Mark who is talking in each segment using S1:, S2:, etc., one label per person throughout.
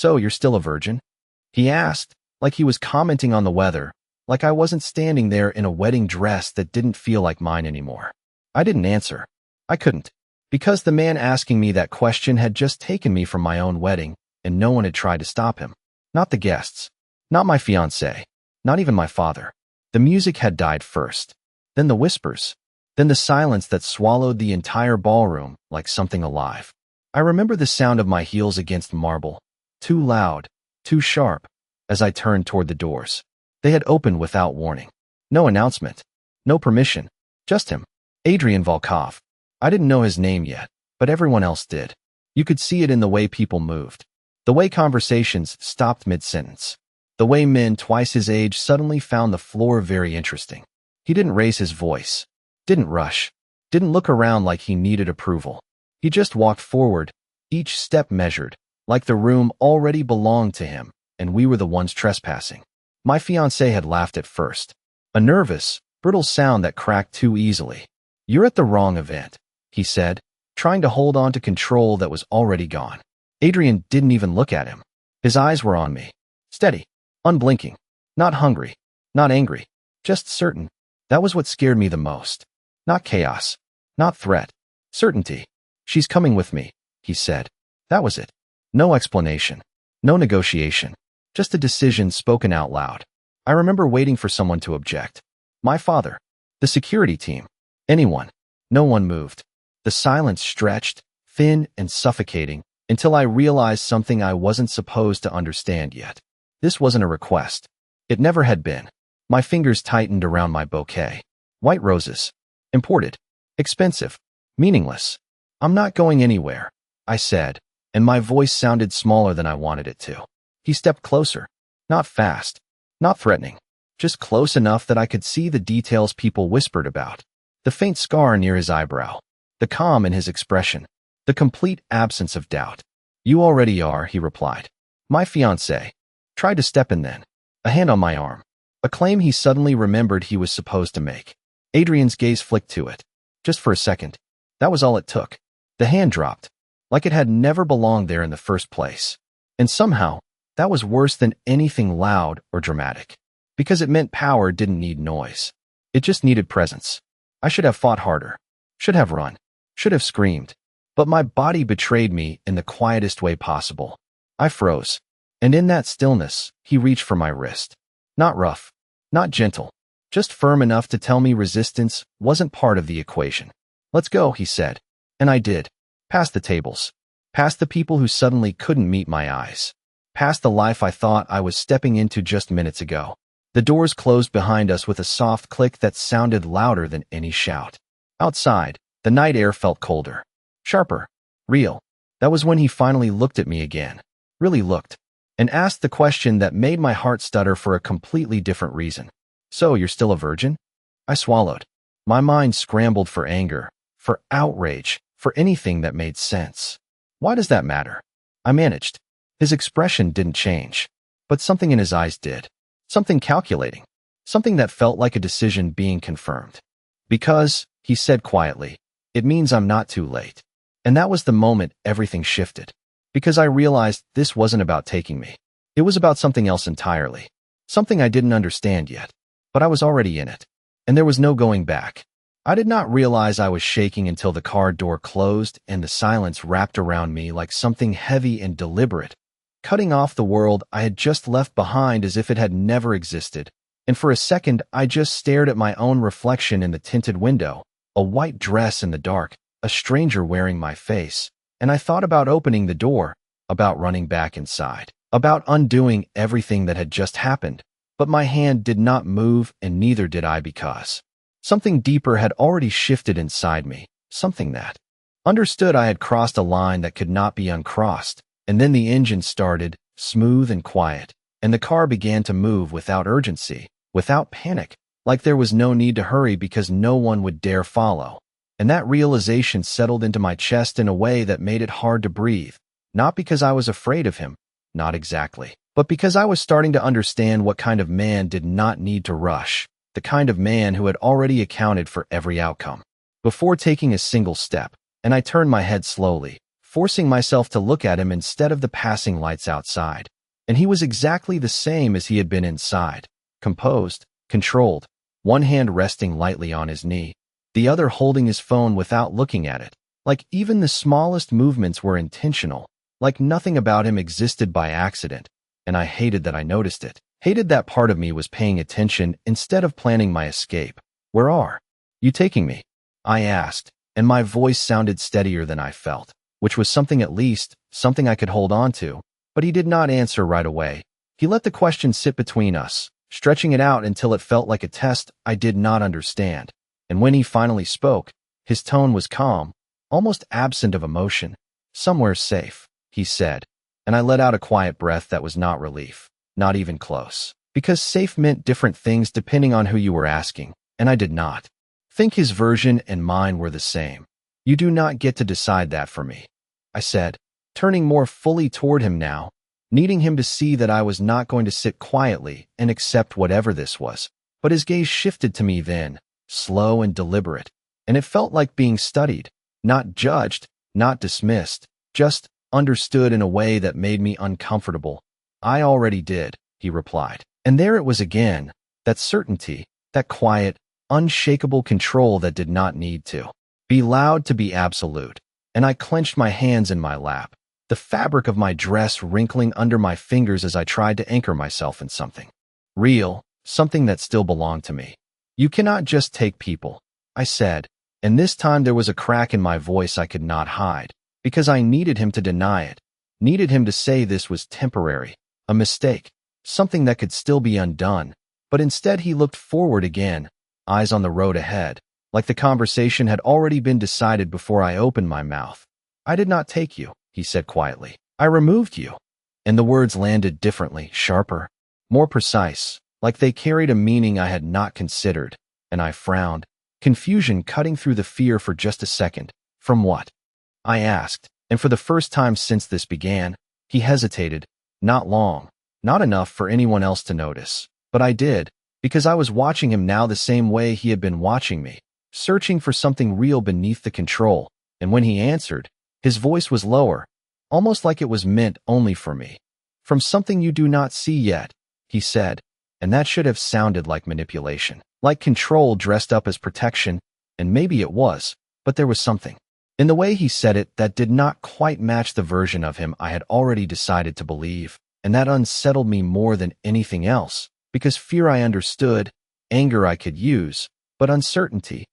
S1: "So, you're still a virgin?" he asked, like he was commenting on the weather, like I wasn't standing there in a wedding dress that didn't feel like mine anymore. I didn't answer. I couldn't. Because the man asking me that question had just taken me from my own wedding, and no one had tried to stop him. Not the guests. Not my fiancé. Not even my father. The music had died first. Then the whispers. Then the silence that swallowed the entire ballroom like something alive. I remember the sound of my heels against marble. Too loud. Too sharp. As I turned toward the doors. They had opened without warning. No announcement. No permission. Just him. Adrian Volkov. I didn't know his name yet, but everyone else did. You could see it in the way people moved. The way conversations stopped mid-sentence. The way men twice his age suddenly found the floor very interesting. He didn't raise his voice. Didn't rush. Didn't look around like he needed approval. He just walked forward, each step measured, like the room already belonged to him, and we were the ones trespassing. My fiancé had laughed at first. A nervous, brittle sound that cracked too easily. "You're at the wrong event," he said, trying to hold on to control that was already gone. Adrian didn't even look at him. His eyes were on me. Steady. Unblinking. Not hungry. Not angry. Just certain. That was what scared me the most. Not chaos. Not threat. Certainty. "She's coming with me," he said. That was it. No explanation. No negotiation. Just a decision spoken out loud. I remember waiting for someone to object. My father. The security team. Anyone. No one moved. The silence stretched, thin and suffocating, until I realized something I wasn't supposed to understand yet. This wasn't a request. It never had been. My fingers tightened around my bouquet. White roses. Imported. Expensive. Meaningless. "I'm not going anywhere," I said, and my voice sounded smaller than I wanted it to. He stepped closer. Not fast. Not threatening. Just close enough that I could see the details people whispered about. The faint scar near his eyebrow. The calm in his expression. The complete absence of doubt. "You already are," he replied. My fiancé. Tried to step in then. A hand on my arm. A claim he suddenly remembered he was supposed to make. Adrian's gaze flicked to it. Just for a second. That was all it took. The hand dropped. Like it had never belonged there in the first place. And somehow, that was worse than anything loud or dramatic. Because it meant power didn't need noise. It just needed presence. I should have fought harder. Should have run. Should have screamed. But my body betrayed me in the quietest way possible. I froze. And in that stillness, he reached for my wrist. Not rough. Not gentle. Just firm enough to tell me resistance wasn't part of the equation. "Let's go," he said. And I did. Past the tables. Past the people who suddenly couldn't meet my eyes. Past the life I thought I was stepping into just minutes ago. The doors closed behind us with a soft click that sounded louder than any shout. Outside, the night air felt colder. Sharper. Real. That was when he finally looked at me again. Really looked. And asked the question that made my heart stutter for a completely different reason. "So, you're still a virgin?" I swallowed. My mind scrambled for anger, for outrage, for anything that made sense. Why does that matter? I managed. His expression didn't change. But something in his eyes did. Something calculating. Something that felt like a decision being confirmed. "Because," he said quietly, "it means I'm not too late." And that was the moment everything shifted. Because I realized this wasn't about taking me. It was about something else entirely. Something I didn't understand yet. But I was already in it. And there was no going back. I did not realize I was shaking until the car door closed and the silence wrapped around me like something heavy and deliberate, cutting off the world I had just left behind as if it had never existed. And for a second, I just stared at my own reflection in the tinted window, a white dress in the dark, a stranger wearing my face. And I thought about opening the door, about running back inside, about undoing everything that had just happened. But my hand did not move, and neither did I, because something deeper had already shifted inside me, something that understood I had crossed a line that could not be uncrossed. And then the engine started, smooth and quiet, and the car began to move without urgency, without panic, like there was no need to hurry because no one would dare follow. And that realization settled into my chest in a way that made it hard to breathe, not because I was afraid of him, not exactly, but because I was starting to understand what kind of man did not need to rush, the kind of man who had already accounted for every outcome before taking a single step. And I turned my head slowly, forcing myself to look at him instead of the passing lights outside. And he was exactly the same as he had been inside, composed, controlled, one hand resting lightly on his knee, the other holding his phone without looking at it, like even the smallest movements were intentional, like nothing about him existed by accident, and I hated that I noticed it. Hated that part of me was paying attention instead of planning my escape. "Where are you taking me?" I asked, and my voice sounded steadier than I felt, which was something at least, something I could hold on to. But he did not answer right away. He let the question sit between us, stretching it out until it felt like a test I did not understand. And when he finally spoke, his tone was calm, almost absent of emotion. "Somewhere safe," he said, and I let out a quiet breath that was not relief, not even close, because safe meant different things depending on who you were asking, and I did not think his version and mine were the same. "You do not get to decide that for me," I said, turning more fully toward him now, needing him to see that I was not going to sit quietly and accept whatever this was. But his gaze shifted to me then, slow and deliberate, and it felt like being studied, not judged, not dismissed, just understood in a way that made me uncomfortable. "I already did," he replied. And there it was again, that certainty, that quiet, unshakable control that did not need to be loud to be absolute. And I clenched my hands in my lap, the fabric of my dress wrinkling under my fingers as I tried to anchor myself in something real, something that still belonged to me. "You cannot just take people," I said, and this time there was a crack in my voice I could not hide, because I needed him to deny it, needed him to say this was temporary, a mistake, something that could still be undone. But instead he looked forward again, eyes on the road ahead, like the conversation had already been decided before I opened my mouth. "I did not take you," he said quietly. "I removed you." And the words landed differently, sharper, more precise, like they carried a meaning I had not considered, and I frowned, confusion cutting through the fear for just a second. "From what?" I asked, and for the first time since this began, he hesitated. Not long, not enough for anyone else to notice, but I did, because I was watching him now the same way he had been watching me, searching for something real beneath the control, and when he answered, his voice was lower, almost like it was meant only for me. "From something you do not see yet," he said, and that should have sounded like manipulation, like control dressed up as protection, and maybe it was, but there was something in the way he said it that did not quite match the version of him I had already decided to believe, and that unsettled me more than anything else, because fear I understood, anger I could use, but uncertainty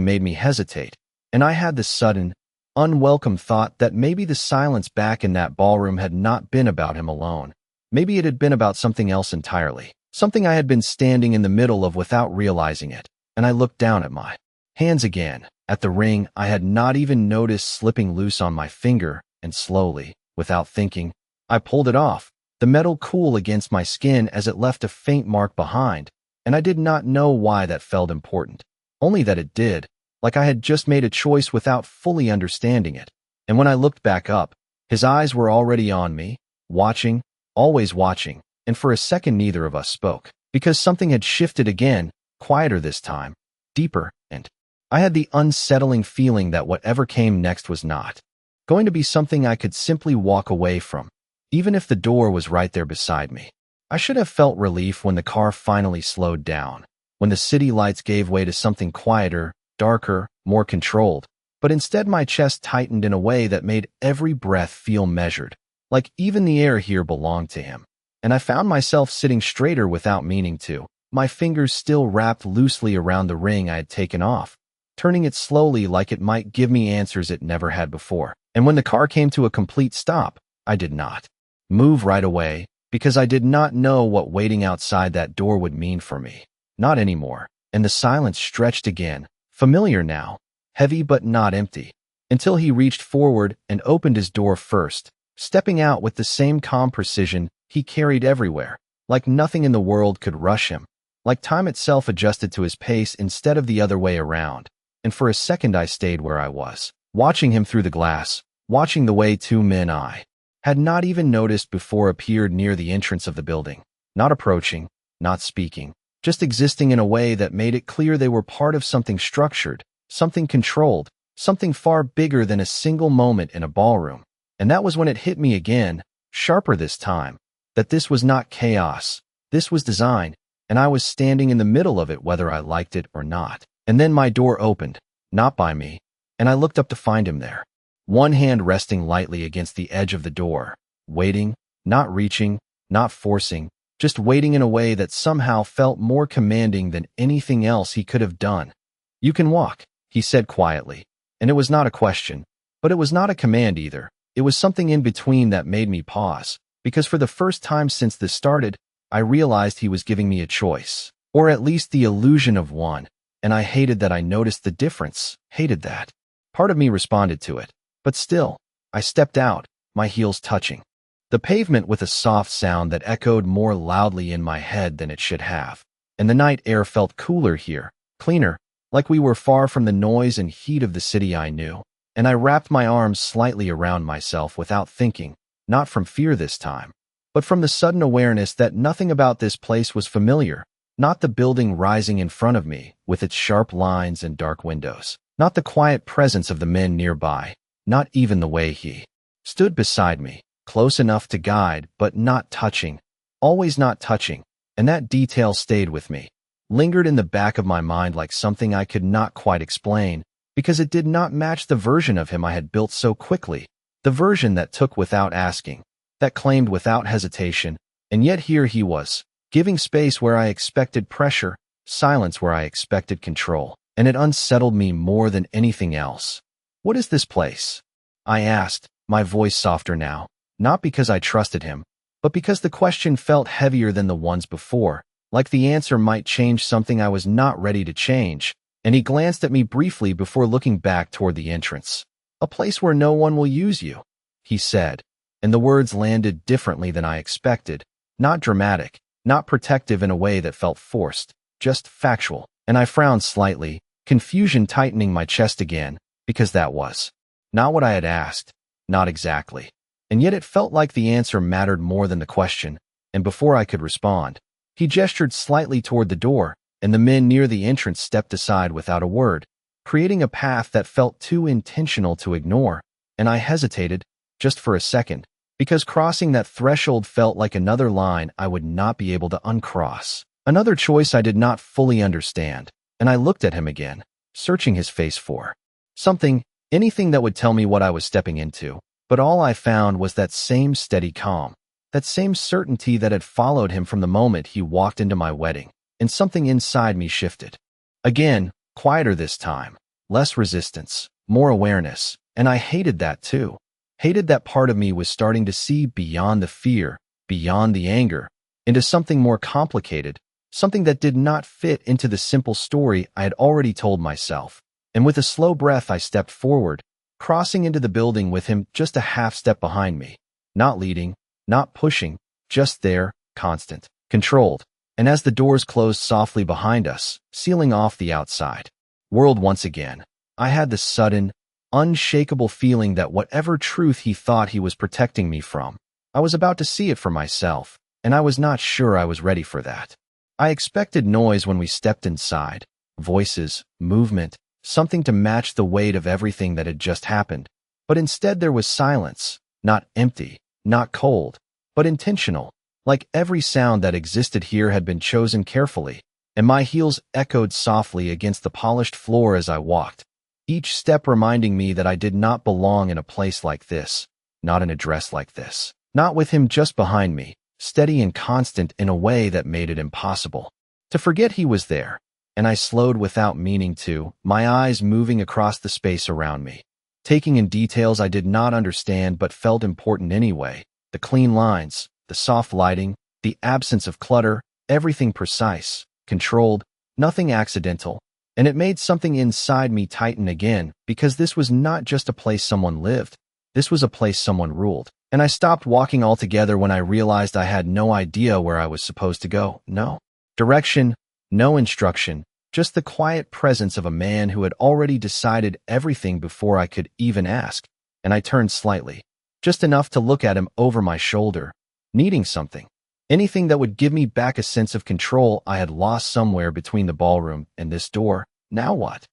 S1: made me hesitate, and I had this sudden, unwelcome thought that maybe the silence back in that ballroom had not been about him alone. Maybe it had been about something else entirely, something I had been standing in the middle of without realizing it, and I looked down at my hands again, at the ring I had not even noticed slipping loose on my finger, and slowly, without thinking, I pulled it off, the metal cool against my skin as it left a faint mark behind, and I did not know why that felt important, only that it did, like I had just made a choice without fully understanding it. And when I looked back up, his eyes were already on me, watching, always watching, and for a second neither of us spoke, because something had shifted again, quieter this time, deeper, and I had the unsettling feeling that whatever came next was not going to be something I could simply walk away from, even if the door was right there beside me. I should have felt relief when the car finally slowed down, when the city lights gave way to something quieter, darker, more controlled, but instead my chest tightened in a way that made every breath feel measured, like even the air here belonged to him. And I found myself sitting straighter without meaning to, my fingers still wrapped loosely around the ring I had taken off, turning it slowly like it might give me answers it never had before. And when the car came to a complete stop, I did not move right away, because I did not know what waiting outside that door would mean for me. Not anymore. And the silence stretched again, familiar now, heavy but not empty, until he reached forward and opened his door first, stepping out with the same calm precision he carried everywhere, like nothing in the world could rush him, like time itself adjusted to his pace instead of the other way around. And for a second I stayed where I was, watching him through the glass, watching the way two men I had not even noticed before appeared near the entrance of the building, not approaching, not speaking, just existing in a way that made it clear they were part of something structured, something controlled, something far bigger than a single moment in a ballroom. And that was when it hit me again, sharper this time, that this was not chaos, this was design, and I was standing in the middle of it whether I liked it or not. And then my door opened, not by me, and I looked up to find him there. One hand resting lightly against the edge of the door, waiting, not reaching, not forcing, just waiting in a way that somehow felt more commanding than anything else he could have done. "You can walk," he said quietly, and it was not a question, but it was not a command either. It was something in between that made me pause, because for the first time since this started, I realized he was giving me a choice, or at least the illusion of one, and I hated that I noticed the difference, hated that. Part of me responded to it, but still, I stepped out, my heels touching the pavement with a soft sound that echoed more loudly in my head than it should have. And the night air felt cooler here, cleaner, like we were far from the noise and heat of the city I knew. And I wrapped my arms slightly around myself without thinking, not from fear this time, but from the sudden awareness that nothing about this place was familiar, not the building rising in front of me with its sharp lines and dark windows, not the quiet presence of the men nearby, not even the way he stood beside me, close enough to guide, but not touching, always not touching, and that detail stayed with me, lingered in the back of my mind like something I could not quite explain, because it did not match the version of him I had built so quickly, the version that took without asking, that claimed without hesitation, and yet here he was, giving space where I expected pressure, silence where I expected control, and it unsettled me more than anything else. "What is this place?" I asked, my voice softer now, not because I trusted him, but because the question felt heavier than the ones before, like the answer might change something I was not ready to change, and he glanced at me briefly before looking back toward the entrance. "A place where no one will use you," he said, and the words landed differently than I expected, not dramatic, not protective in a way that felt forced, just factual, and I frowned slightly, confusion tightening my chest again, because that was not what I had asked, not exactly. And yet it felt like the answer mattered more than the question, and before I could respond, he gestured slightly toward the door, and the men near the entrance stepped aside without a word, creating a path that felt too intentional to ignore, and I hesitated, just for a second, because crossing that threshold felt like another line I would not be able to uncross, another choice I did not fully understand, and I looked at him again, searching his face for something, anything that would tell me what I was stepping into. But all I found was that same steady calm, that same certainty that had followed him from the moment he walked into my wedding, and something inside me shifted. Again, quieter this time, less resistance, more awareness, and I hated that too. Hated that part of me was starting to see beyond the fear, beyond the anger, into something more complicated, something that did not fit into the simple story I had already told myself. And with a slow breath I stepped forward, crossing into the building with him just a half step behind me, not leading, not pushing, just there, constant, controlled. And as the doors closed softly behind us, sealing off the outside world once again, I had the sudden, unshakable feeling that whatever truth he thought he was protecting me from, I was about to see it for myself, and I was not sure I was ready for that. I expected noise when we stepped inside, voices, movement, something to match the weight of everything that had just happened. But instead there was silence, not empty, not cold, but intentional, like every sound that existed here had been chosen carefully, and my heels echoed softly against the polished floor as I walked, each step reminding me that I did not belong in a place like this, not in a dress like this, not with him just behind me, steady and constant in a way that made it impossible to forget he was there. And I slowed without meaning to, my eyes moving across the space around me, taking in details I did not understand but felt important anyway, the clean lines, the soft lighting, the absence of clutter, everything precise, controlled, nothing accidental, and it made something inside me tighten again, because this was not just a place someone lived, this was a place someone ruled. And I stopped walking altogether when I realized I had no idea where I was supposed to go, no direction, no instruction, just the quiet presence of a man who had already decided everything before I could even ask. And I turned slightly, just enough to look at him over my shoulder, needing something, anything that would give me back a sense of control I had lost somewhere between the ballroom and this door. "Now what?"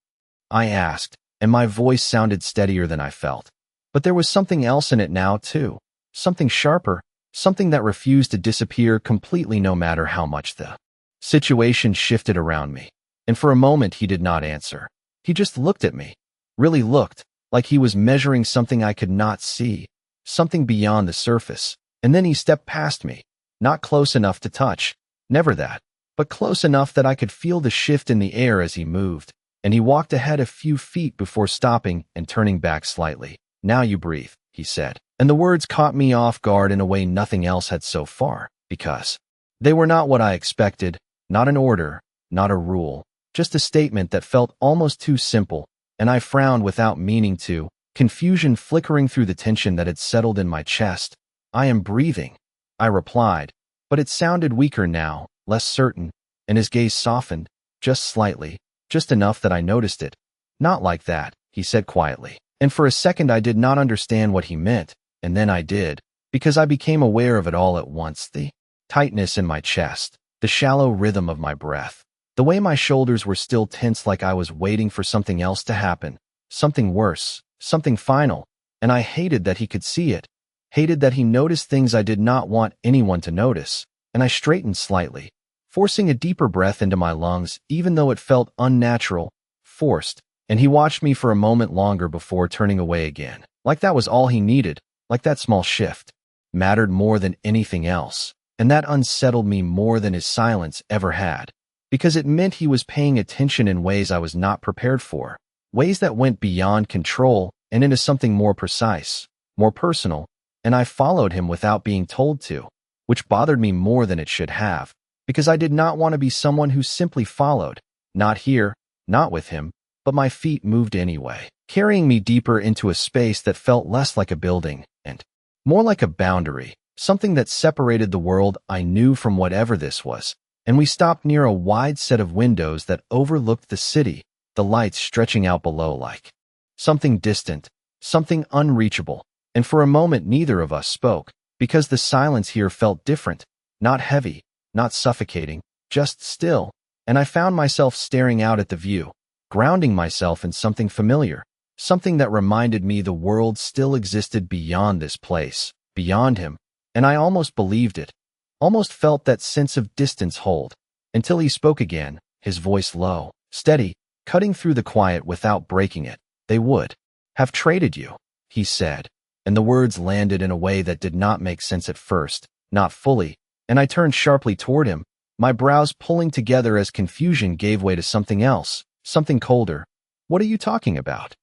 S1: I asked, and my voice sounded steadier than I felt. But there was something else in it now, too. Something sharper, something that refused to disappear completely no matter how much the situation shifted around me. And for a moment he did not answer. He just looked at me. Really looked, like he was measuring something I could not see, something beyond the surface. And then he stepped past me. Not close enough to touch, never that, but close enough that I could feel the shift in the air as he moved. And he walked ahead a few feet before stopping and turning back slightly. "Now you breathe," he said. And the words caught me off guard in a way nothing else had so far, because they were not what I expected, not an order, not a rule, just a statement that felt almost too simple, and I frowned without meaning to, confusion flickering through the tension that had settled in my chest. "I am breathing," I replied, but it sounded weaker now, less certain, and his gaze softened, just slightly, just enough that I noticed it. "Not like that," he said quietly, and for a second I did not understand what he meant, and then I did, because I became aware of it all at once, the tightness in my chest, the shallow rhythm of my breath, the way my shoulders were still tense like I was waiting for something else to happen, something worse, something final, and I hated that he could see it, hated that he noticed things I did not want anyone to notice, and I straightened slightly, forcing a deeper breath into my lungs even though it felt unnatural, forced, and he watched me for a moment longer before turning away again, like that was all he needed, like that small shift mattered more than anything else, and that unsettled me more than his silence ever had, because it meant he was paying attention in ways I was not prepared for, ways that went beyond control and into something more precise, more personal, and I followed him without being told to, which bothered me more than it should have, because I did not want to be someone who simply followed, not here, not with him, but my feet moved anyway, carrying me deeper into a space that felt less like a building and more like a boundary, something that separated the world I knew from whatever this was. And we stopped near a wide set of windows that overlooked the city, the lights stretching out below like something distant, something unreachable. And for a moment neither of us spoke, because the silence here felt different, not heavy, not suffocating, just still, and I found myself staring out at the view, grounding myself in something familiar, something that reminded me the world still existed beyond this place, beyond him, and I almost believed it, almost felt that sense of distance hold, until he spoke again, his voice low, steady, cutting through the quiet without breaking it. "They would have traded you," he said, and the words landed in a way that did not make sense at first, not fully, and I turned sharply toward him, my brows pulling together as confusion gave way to something else, something colder. "What are you talking about?"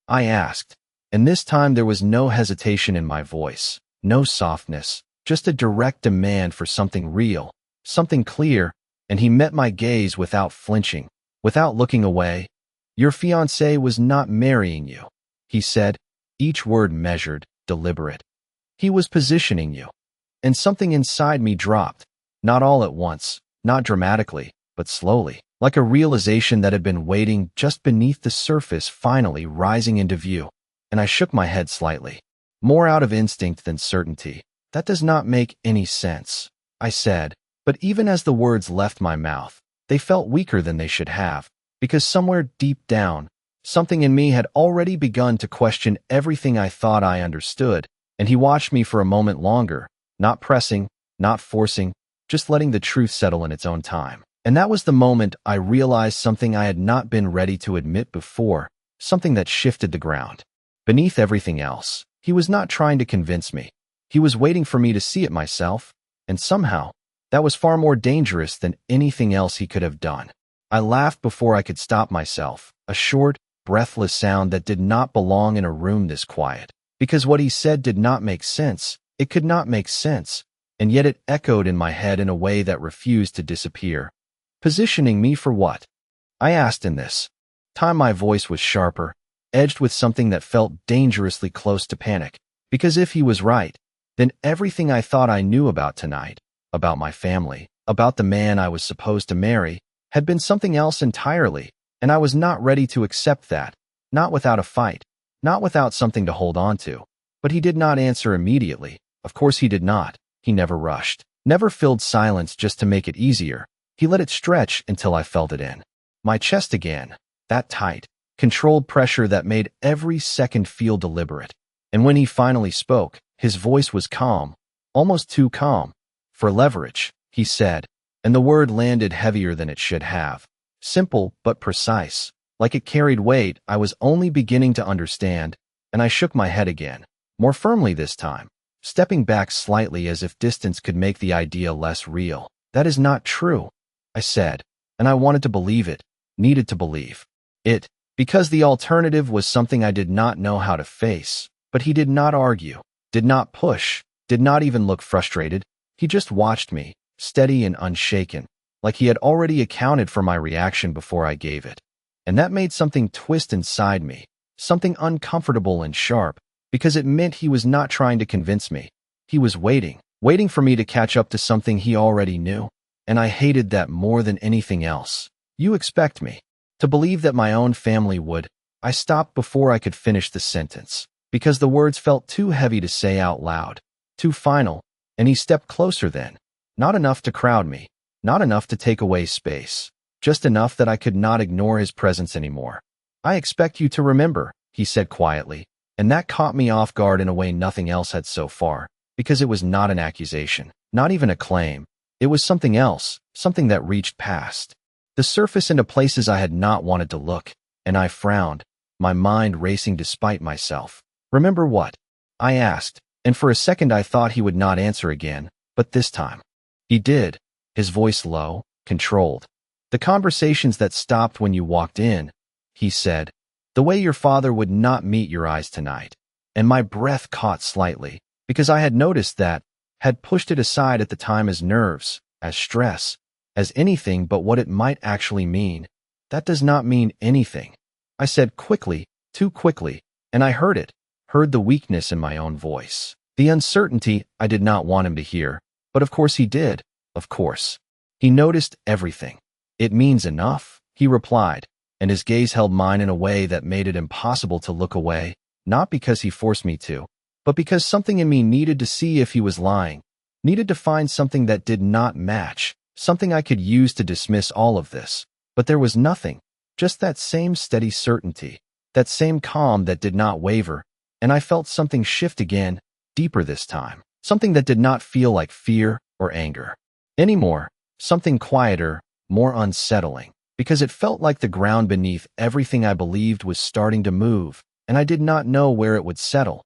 S1: I asked, and this time there was no hesitation in my voice, no softness, just a direct demand for something real, something clear, and he met my gaze without flinching, without looking away. "Your fiancé was not marrying you," he said, each word measured, deliberate. "He was positioning you." And something inside me dropped, not all at once, not dramatically, but slowly, like a realization that had been waiting just beneath the surface finally rising into view, and I shook my head slightly, more out of instinct than certainty. "That does not make any sense," I said, but even as the words left my mouth, they felt weaker than they should have, because somewhere deep down, something in me had already begun to question everything I thought I understood, and he watched me for a moment longer, not pressing, not forcing, just letting the truth settle in its own time. And that was the moment I realized something I had not been ready to admit before, something that shifted the ground. Beneath everything else, he was not trying to convince me. He was waiting for me to see it myself, and somehow, that was far more dangerous than anything else he could have done. I laughed before I could stop myself, a short, breathless sound that did not belong in a room this quiet, because what he said did not make sense. It could not make sense, and yet it echoed in my head in a way that refused to disappear. "Positioning me for what?" I asked in this time. My voice was sharper, edged with something that felt dangerously close to panic, because if he was right, then everything I thought I knew about tonight, about my family, about the man I was supposed to marry, had been something else entirely, and I was not ready to accept that, not without a fight, not without something to hold on to. But he did not answer immediately. Of course he did not. He never rushed, never filled silence just to make it easier. He let it stretch until I felt it in my chest again, that tight, controlled pressure that made every second feel deliberate. And when he finally spoke, his voice was calm, almost too calm. For leverage, he said, and the word landed heavier than it should have. Simple but precise, like it carried weight I was only beginning to understand, and I shook my head again, more firmly this time, stepping back slightly as if distance could make the idea less real. That is not true, I said, and I wanted to believe it, needed to believe it, because the alternative was something I did not know how to face. But he did not argue, did not push, did not even look frustrated. He just watched me, steady and unshaken, like he had already accounted for my reaction before I gave it. And that made something twist inside me, something uncomfortable and sharp, because it meant he was not trying to convince me. He was waiting for me to catch up to something he already knew, and I hated that more than anything else. You expect me to believe that my own family would. I stopped before I could finish the sentence, because the words felt too heavy to say out loud, too final, and he stepped closer then. Not enough to crowd me, not enough to take away space, just enough that I could not ignore his presence anymore. I expect you to remember, he said quietly, and that caught me off guard in a way nothing else had so far, because it was not an accusation, not even a claim. It was something else, something that reached past the surface into places I had not wanted to look, and I frowned, my mind racing despite myself. Remember what? I asked, and for a second I thought he would not answer again, but this time he did, his voice low, controlled. The conversations that stopped when you walked in, he said, the way your father would not meet your eyes tonight. And my breath caught slightly, because I had noticed that, had pushed it aside at the time as nerves, as stress, as anything but what it might actually mean. That does not mean anything, I said quickly, too quickly, and I heard it, heard the weakness in my own voice. The uncertainty I did not want him to hear, but of course he did, of course. He noticed everything. It means enough, he replied, and his gaze held mine in a way that made it impossible to look away, not because he forced me to, but because something in me needed to see if he was lying, needed to find something that did not match, something I could use to dismiss all of this. But there was nothing, just that same steady certainty, that same calm that did not waver, and I felt something shift again, deeper this time, something that did not feel like fear or anger anymore, something quieter, more unsettling, because it felt like the ground beneath everything I believed was starting to move, and I did not know where it would settle.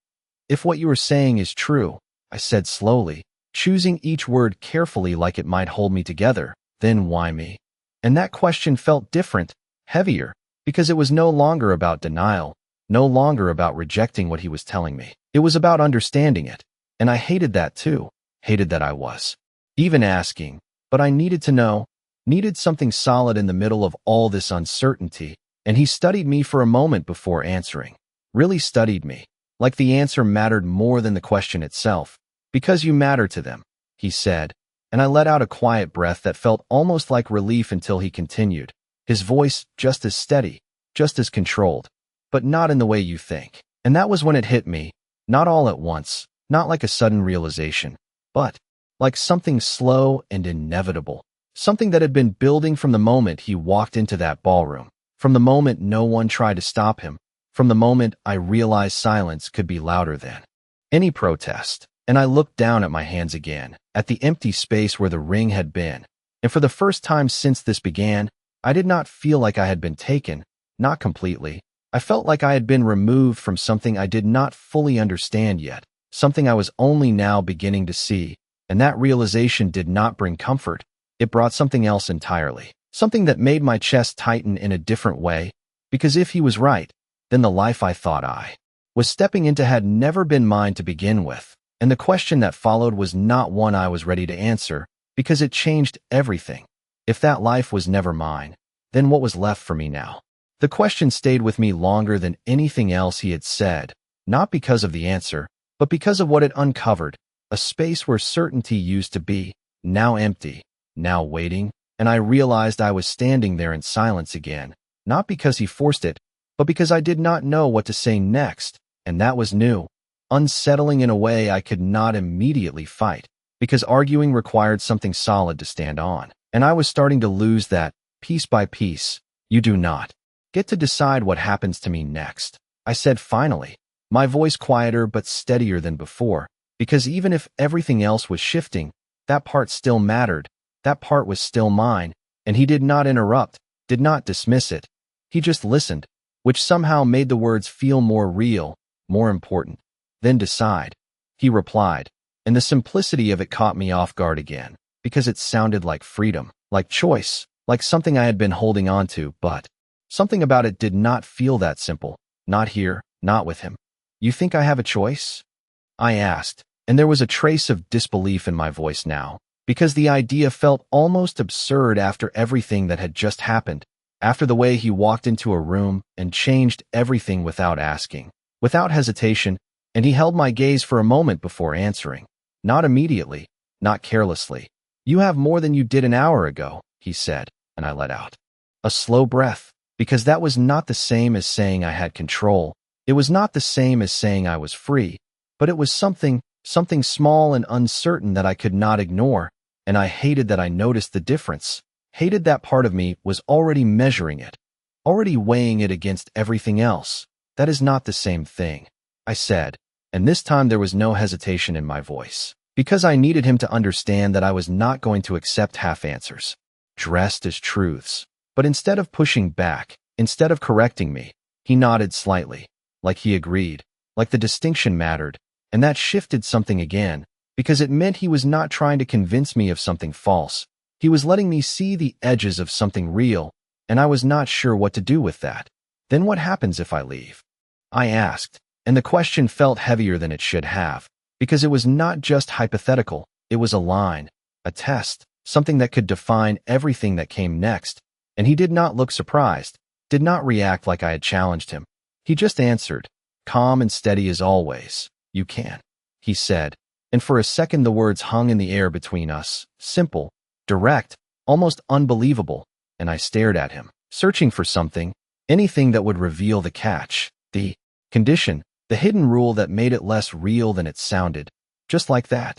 S1: If what you were saying is true, I said slowly, choosing each word carefully like it might hold me together, then why me? And that question felt different, heavier, because it was no longer about denial, no longer about rejecting what he was telling me. It was about understanding it, and I hated that too, hated that I was even asking, but I needed to know, needed something solid in the middle of all this uncertainty, and he studied me for a moment before answering, really studied me, like the answer mattered more than the question itself. Because you matter to them, he said, and I let out a quiet breath that felt almost like relief until he continued, his voice just as steady, just as controlled, but not in the way you think. And that was when it hit me, not all at once, not like a sudden realization, but like something slow and inevitable, something that had been building from the moment he walked into that ballroom, from the moment no one tried to stop him, from the moment I realized silence could be louder than any protest. And I looked down at my hands again, at the empty space where the ring had been, and for the first time since this began, I did not feel like I had been taken, not completely. I felt like I had been removed from something I did not fully understand yet, something I was only now beginning to see, and that realization did not bring comfort. It brought something else entirely, something that made my chest tighten in a different way, because if he was right, then the life I thought I was stepping into had never been mine to begin with. And the question that followed was not one I was ready to answer, because it changed everything. If that life was never mine, then what was left for me now? The question stayed with me longer than anything else he had said, not because of the answer, but because of what it uncovered, a space where certainty used to be, now empty, now waiting, and I realized I was standing there in silence again, not because he forced it, but because I did not know what to say next, and that was new. Unsettling in a way I could not immediately fight, because arguing required something solid to stand on, and I was starting to lose that, piece by piece. You do not get to decide what happens to me next, I said finally, my voice quieter but steadier than before, because even if everything else was shifting, that part still mattered, that part was still mine, and he did not interrupt, did not dismiss it. He just listened, which somehow made the words feel more real, more important. Then decide, he replied, and the simplicity of it caught me off guard again, because it sounded like freedom, like choice, like something I had been holding on to, but something about it did not feel that simple, not here, not with him. You think I have a choice? I asked, and there was a trace of disbelief in my voice now, because the idea felt almost absurd after everything that had just happened, after the way he walked into a room and changed everything without asking, without hesitation, and he held my gaze for a moment before answering. Not immediately, not carelessly. You have more than you did an hour ago, he said, and I let out a slow breath, because that was not the same as saying I had control. It was not the same as saying I was free, but it was something small and uncertain that I could not ignore, and I hated that I noticed the difference, hated that part of me was already measuring it, already weighing it against everything else. That is not the same thing, I said, and this time there was no hesitation in my voice, because I needed him to understand that I was not going to accept half answers, dressed as truths. But instead of pushing back, instead of correcting me, he nodded slightly, like he agreed, like the distinction mattered, and that shifted something again, because it meant he was not trying to convince me of something false. He was letting me see the edges of something real, and I was not sure what to do with that. Then what happens if I leave? I asked, and the question felt heavier than it should have, because it was not just hypothetical, it was a line, a test, something that could define everything that came next. And he did not look surprised, did not react like I had challenged him. He just answered, calm and steady as always. You can, he said, and for a second the words hung in the air between us, simple, direct, almost unbelievable, and I stared at him, searching for something, anything that would reveal the catch, the condition, the hidden rule that made it less real than it sounded. Just like that,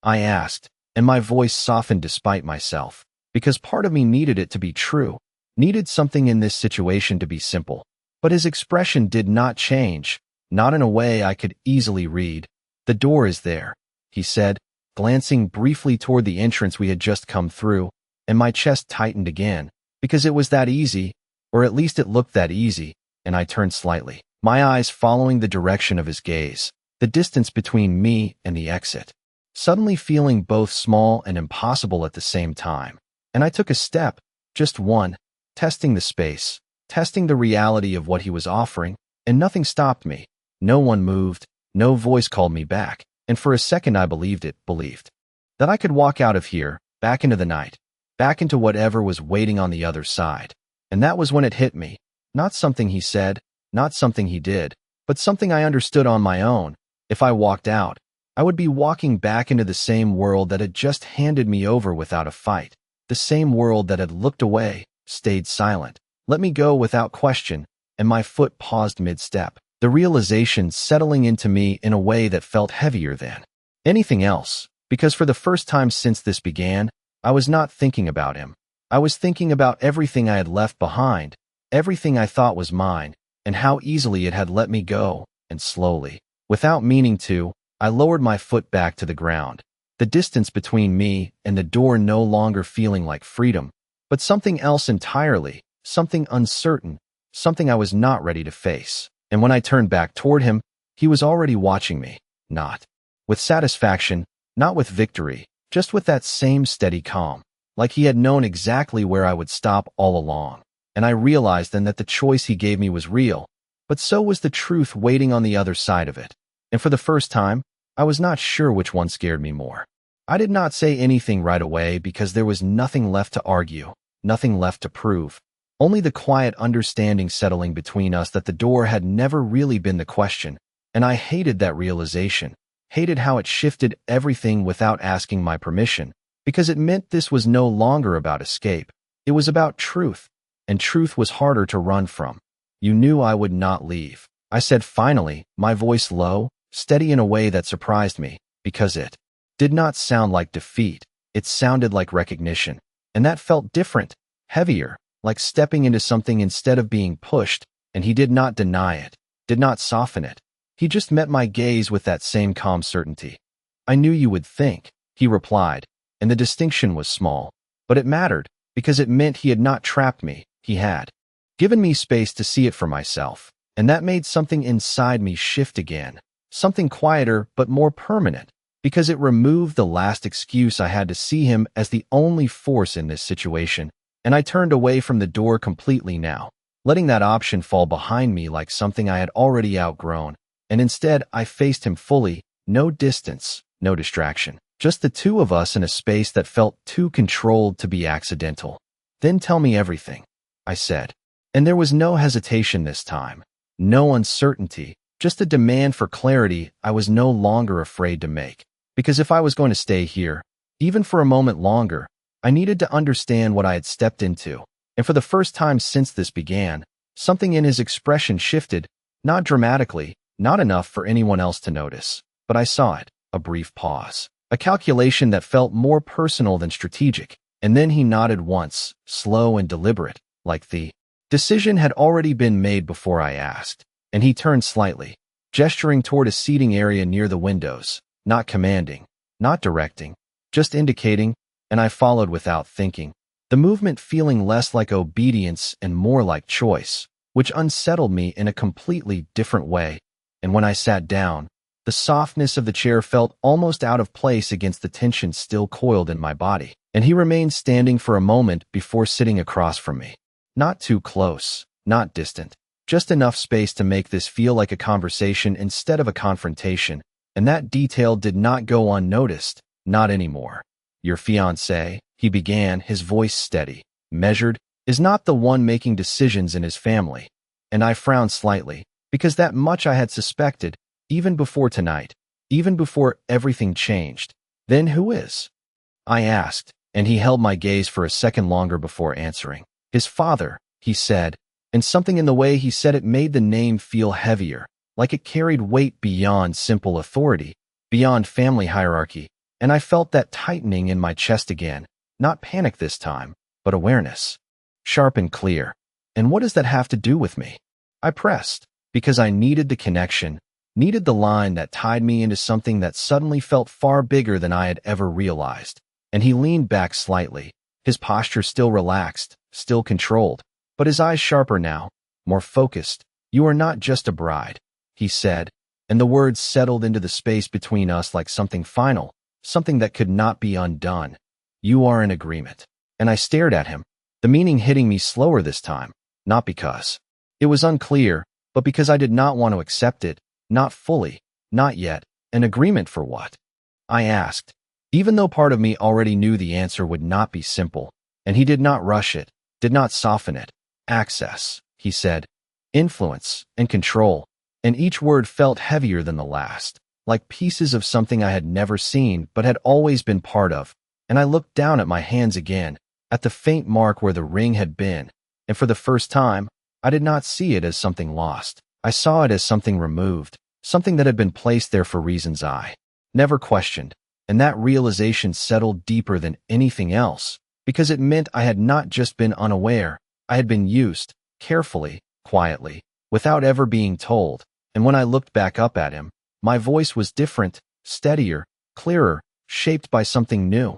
S1: I asked, and my voice softened despite myself, because part of me needed it to be true, needed something in this situation to be simple. But his expression did not change, not in a way I could easily read. The door is there, he said, glancing briefly toward the entrance we had just come through, and my chest tightened again, because it was that easy, or at least it looked that easy, and I turned slightly, my eyes following the direction of his gaze, the distance between me and the exit, suddenly feeling both small and impossible at the same time. And I took a step, just one, testing the space, testing the reality of what he was offering, and nothing stopped me. No one moved, no voice called me back, and for a second I believed that I could walk out of here, back into the night, back into whatever was waiting on the other side. And that was when it hit me, not something he said, not something he did, but something I understood on my own. If I walked out, I would be walking back into the same world that had just handed me over without a fight. The same world that had looked away, stayed silent, let me go without question, and my foot paused mid-step, the realization settling into me in a way that felt heavier than anything else, because for the first time since this began, I was not thinking about him. I was thinking about everything I had left behind, everything I thought was mine, and how easily it had let me go, and slowly, without meaning to, I lowered my foot back to the ground. The distance between me and the door no longer feeling like freedom, but something else entirely, something uncertain, something I was not ready to face. And when I turned back toward him, he was already watching me, not with satisfaction, not with victory, just with that same steady calm, like he had known exactly where I would stop all along. And I realized then that the choice he gave me was real, but so was the truth waiting on the other side of it. And for the first time, I was not sure which one scared me more. I did not say anything right away because there was nothing left to argue, nothing left to prove, only the quiet understanding settling between us that the door had never really been the question, and I hated that realization, hated how it shifted everything without asking my permission, because it meant this was no longer about escape, it was about truth, and truth was harder to run from. You knew I would not leave, I said finally, my voice low, steady in a way that surprised me, because it did not sound like defeat, it sounded like recognition, and that felt different, heavier, like stepping into something instead of being pushed, and he did not deny it, did not soften it. He just met my gaze with that same calm certainty. I knew you would think, he replied, and the distinction was small, but it mattered because it meant he had not trapped me. He had given me space to see it for myself, and that made something inside me shift again, something quieter but more permanent, because it removed the last excuse I had to see him as the only force in this situation, and I turned away from the door completely now, letting that option fall behind me like something I had already outgrown, and instead I faced him fully, no distance, no distraction, just the two of us in a space that felt too controlled to be accidental. Then tell me everything, I said. And there was no hesitation this time, no uncertainty, just a demand for clarity I was no longer afraid to make. Because if I was going to stay here, even for a moment longer, I needed to understand what I had stepped into. And for the first time since this began, something in his expression shifted, not dramatically, not enough for anyone else to notice. But I saw it, a brief pause, a calculation that felt more personal than strategic. And then he nodded once, slow and deliberate, like the decision had already been made before I asked. And he turned slightly, gesturing toward a seating area near the windows, not commanding, not directing, just indicating, and I followed without thinking, the movement feeling less like obedience and more like choice, which unsettled me in a completely different way. And when I sat down, the softness of the chair felt almost out of place against the tension still coiled in my body, and he remained standing for a moment before sitting across from me. Not too close, not distant, just enough space to make this feel like a conversation instead of a confrontation, and that detail did not go unnoticed, not anymore. Your fiancé, he began, his voice steady, measured, is not the one making decisions in his family. And I frowned slightly, because that much I had suspected, even before tonight, even before everything changed. Then who is? I asked, and he held my gaze for a second longer before answering. His father, he said, and something in the way he said it made the name feel heavier, like it carried weight beyond simple authority, beyond family hierarchy, and I felt that tightening in my chest again, not panic this time, but awareness. Sharp and clear. And what does that have to do with me? I pressed, because I needed the connection, needed the line that tied me into something that suddenly felt far bigger than I had ever realized. And he leaned back slightly, his posture still relaxed, still controlled, but his eyes sharper now, more focused. You are not just a bride, he said, and the words settled into the space between us like something final, something that could not be undone. You are in agreement. And I stared at him, the meaning hitting me slower this time, not because it was unclear, but because I did not want to accept it, not fully, not yet. An agreement for what? I asked, even though part of me already knew the answer would not be simple, and he did not rush it, did not soften it. Access, he said, influence and control, and each word felt heavier than the last, like pieces of something I had never seen but had always been part of. And I looked down at my hands again, at the faint mark where the ring had been, and for the first time, I did not see it as something lost. I saw it as something removed, something that had been placed there for reasons I never questioned, and that realization settled deeper than anything else, because it meant I had not just been unaware, I had been used, carefully, quietly, without ever being told. And when I looked back up at him, my voice was different, steadier, clearer, shaped by something new.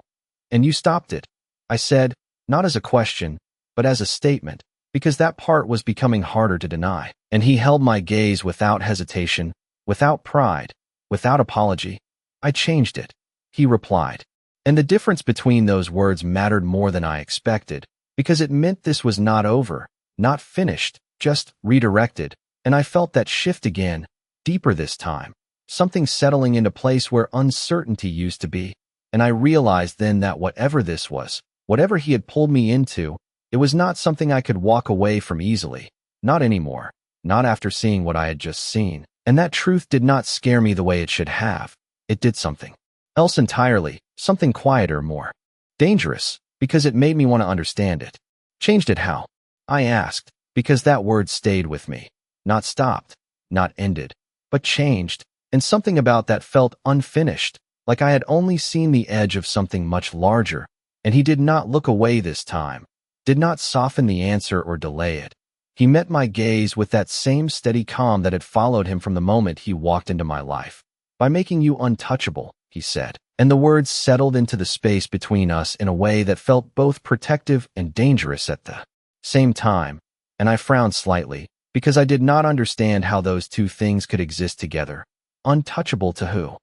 S1: And you stopped it, I said, not as a question, but as a statement, because that part was becoming harder to deny. And he held my gaze without hesitation, without pride, without apology. I changed it, he replied. And the difference between those words mattered more than I expected, because it meant this was not over, not finished, just redirected. And I felt that shift again, deeper this time, something settling into place where uncertainty used to be. And I realized then that whatever this was, whatever he had pulled me into, it was not something I could walk away from easily. Not anymore. Not after seeing what I had just seen. And that truth did not scare me the way it should have. It did something else entirely, something quieter, more dangerous, because it made me want to understand it. Changed it how? I asked, because that word stayed with me. Not stopped, not ended, but changed, and something about that felt unfinished, like I had only seen the edge of something much larger. And he did not look away this time, did not soften the answer or delay it. He met my gaze with that same steady calm that had followed him from the moment he walked into my life. By making you untouchable, he said, and the words settled into the space between us in a way that felt both protective and dangerous at the same time, and I frowned slightly, because I did not understand how those two things could exist together. Untouchable to who?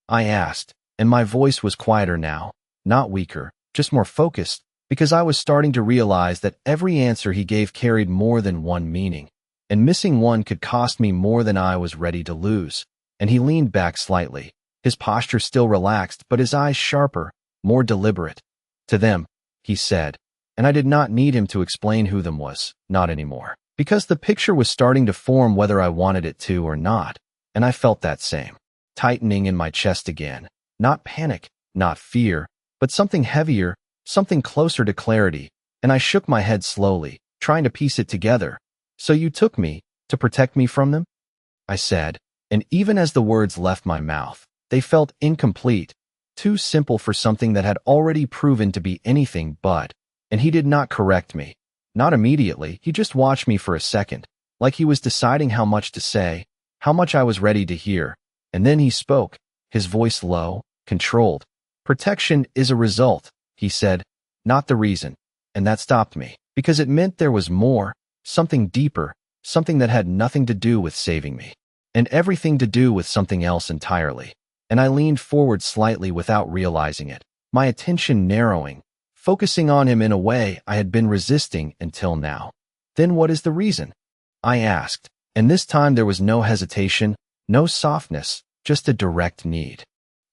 S1: I asked, and my voice was quieter now, not weaker, just more focused, because I was starting to realize that every answer he gave carried more than one meaning, and missing one could cost me more than I was ready to lose. And he leaned back slightly, his posture still relaxed, but his eyes sharper, more deliberate. To them, he said, and I did not need him to explain who them was, not anymore, because the picture was starting to form whether I wanted it to or not, and I felt that same tightening in my chest again. Not panic, not fear, but something heavier, something closer to clarity, and I shook my head slowly, trying to piece it together. So you took me to protect me from them? I said, and even as the words left my mouth, they felt incomplete, too simple for something that had already proven to be anything but. And he did not correct me. Not immediately, he just watched me for a second, like he was deciding how much to say, how much I was ready to hear, and then he spoke, his voice low, controlled. Protection is a result, he said, not the reason, and that stopped me, because it meant there was more, something deeper, something that had nothing to do with saving me, and everything to do with something else entirely. And I leaned forward slightly without realizing it, my attention narrowing, focusing on him in a way I had been resisting until now. Then what is the reason? I asked, and this time there was no hesitation, no softness, just a direct need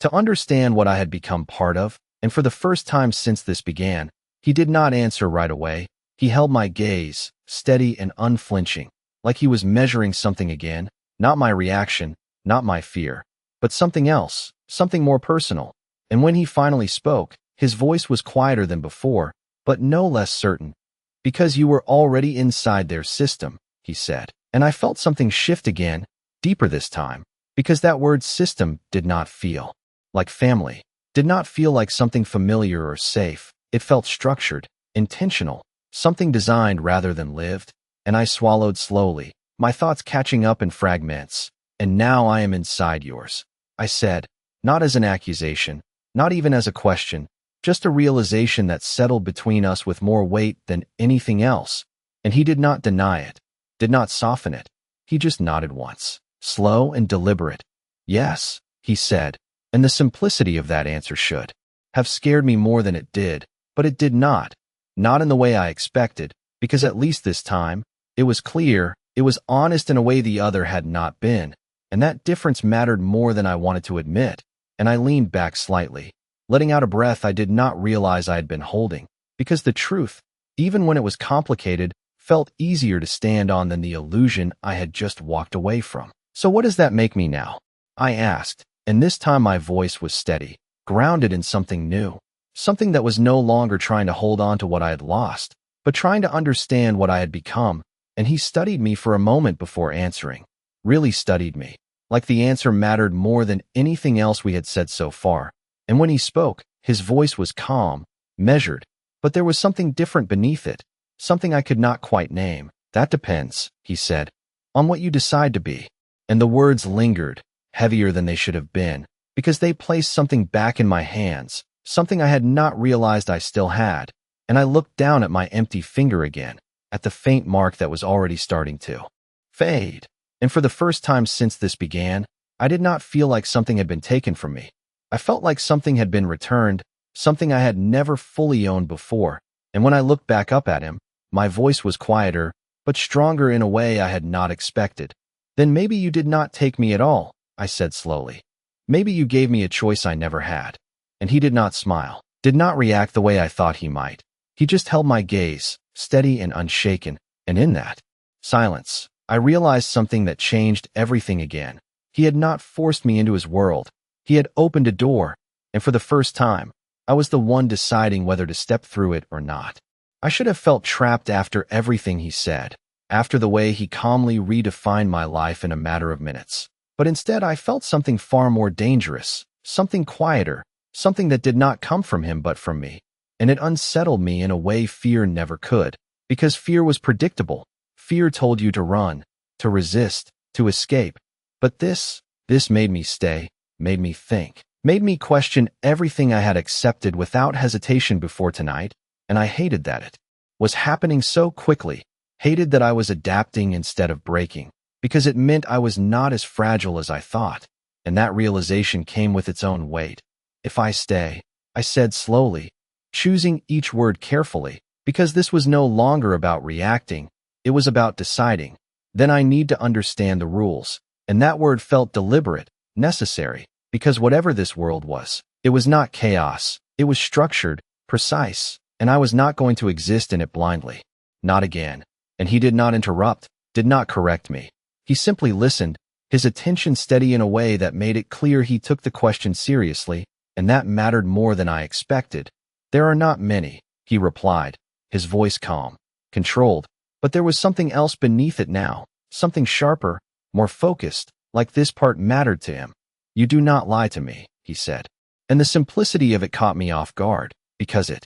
S1: to understand what I had become part of. And for the first time since this began, he did not answer right away. He held my gaze, steady and unflinching, like he was measuring something again, not my reaction, not my fear, but something else, something more personal. And when he finally spoke, his voice was quieter than before, but no less certain. Because you were already inside their system, he said, and I felt something shift again, deeper this time, because that word system did not feel like family, did not feel like something familiar or safe. It felt structured, intentional, something designed rather than lived. And I swallowed slowly, my thoughts catching up in fragments. And now I am inside yours, I said, not as an accusation, not even as a question, just a realization that settled between us with more weight than anything else. And he did not deny it, did not soften it. He just nodded once, slow and deliberate. Yes, he said, and the simplicity of that answer should have scared me more than it did, but it did not in the way I expected, because at least this time, it was clear, it was honest in a way the other had not been, and that difference mattered more than I wanted to admit, and I leaned back slightly, letting out a breath I did not realize I had been holding, because the truth, even when it was complicated, felt easier to stand on than the illusion I had just walked away from. So what does that make me now? I asked, and this time my voice was steady, grounded in something new, something that was no longer trying to hold on to what I had lost, but trying to understand what I had become. And he studied me for a moment before answering, really studied me, like the answer mattered more than anything else we had said so far. And when he spoke, his voice was calm, measured, but there was something different beneath it, something I could not quite name. That depends, he said, on what you decide to be. And the words lingered, heavier than they should have been, because they placed something back in my hands, something I had not realized I still had. And I looked down at my empty finger again, at the faint mark that was already starting to fade. And for the first time since this began, I did not feel like something had been taken from me. I felt like something had been returned, something I had never fully owned before. And when I looked back up at him, my voice was quieter, but stronger in a way I had not expected. Then maybe you did not take me at all, I said slowly. Maybe you gave me a choice I never had. And he did not smile, did not react the way I thought he might. He just held my gaze, steady and unshaken, and in that silence, I realized something that changed everything again. He had not forced me into his world. He had opened a door, and for the first time, I was the one deciding whether to step through it or not. I should have felt trapped after everything he said, after the way he calmly redefined my life in a matter of minutes. But instead I felt something far more dangerous, something quieter, something that did not come from him but from me. and it unsettled me in a way fear never could, because fear was predictable. Fear told you to run, to resist, to escape. But this made me stay, made me think, made me question everything I had accepted without hesitation before tonight, and I hated that it was happening so quickly, hated that I was adapting instead of breaking, because it meant I was not as fragile as I thought, and that realization came with its own weight. If I stay, I said slowly, choosing each word carefully, because this was no longer about reacting, it was about deciding. Then I need to understand the rules, and that word felt deliberate, necessary, because whatever this world was, it was not chaos, it was structured, precise, and I was not going to exist in it blindly. Not again. And he did not interrupt, did not correct me. He simply listened, his attention steady in a way that made it clear he took the question seriously, and that mattered more than I expected. There are not many, he replied, his voice calm, controlled, but there was something else beneath it now, something sharper, more focused, like this part mattered to him. You do not lie to me, he said. And the simplicity of it caught me off guard, because it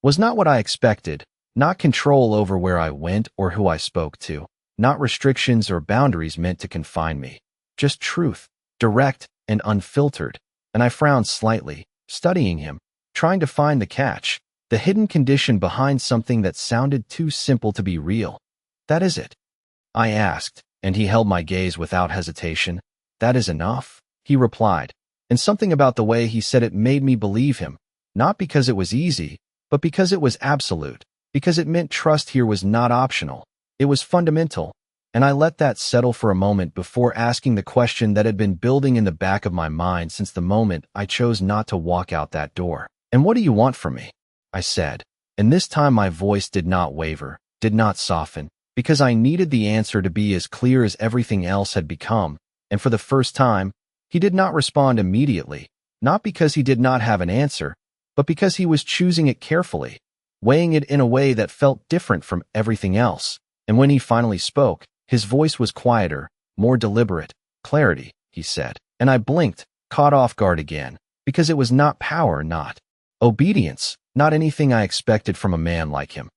S1: was not what I expected, not control over where I went or who I spoke to, not restrictions or boundaries meant to confine me, just truth, direct and unfiltered. And I frowned slightly, studying him, trying to find the catch, the hidden condition behind something that sounded too simple to be real. That is it? I asked, and he held my gaze without hesitation. That is enough, he replied, and something about the way he said it made me believe him, not because it was easy, but because it was absolute, because it meant trust here was not optional, it was fundamental, and I let that settle for a moment before asking the question that had been building in the back of my mind since the moment I chose not to walk out that door. And what do you want from me? I said, and this time my voice did not waver, did not soften, because I needed the answer to be as clear as everything else had become, and for the first time, he did not respond immediately, not because he did not have an answer, but because he was choosing it carefully, weighing it in a way that felt different from everything else. And when he finally spoke, his voice was quieter, more deliberate. Clarity, he said, and I blinked, caught off guard again, because it was not power, not obedience, not anything I expected from a man like him.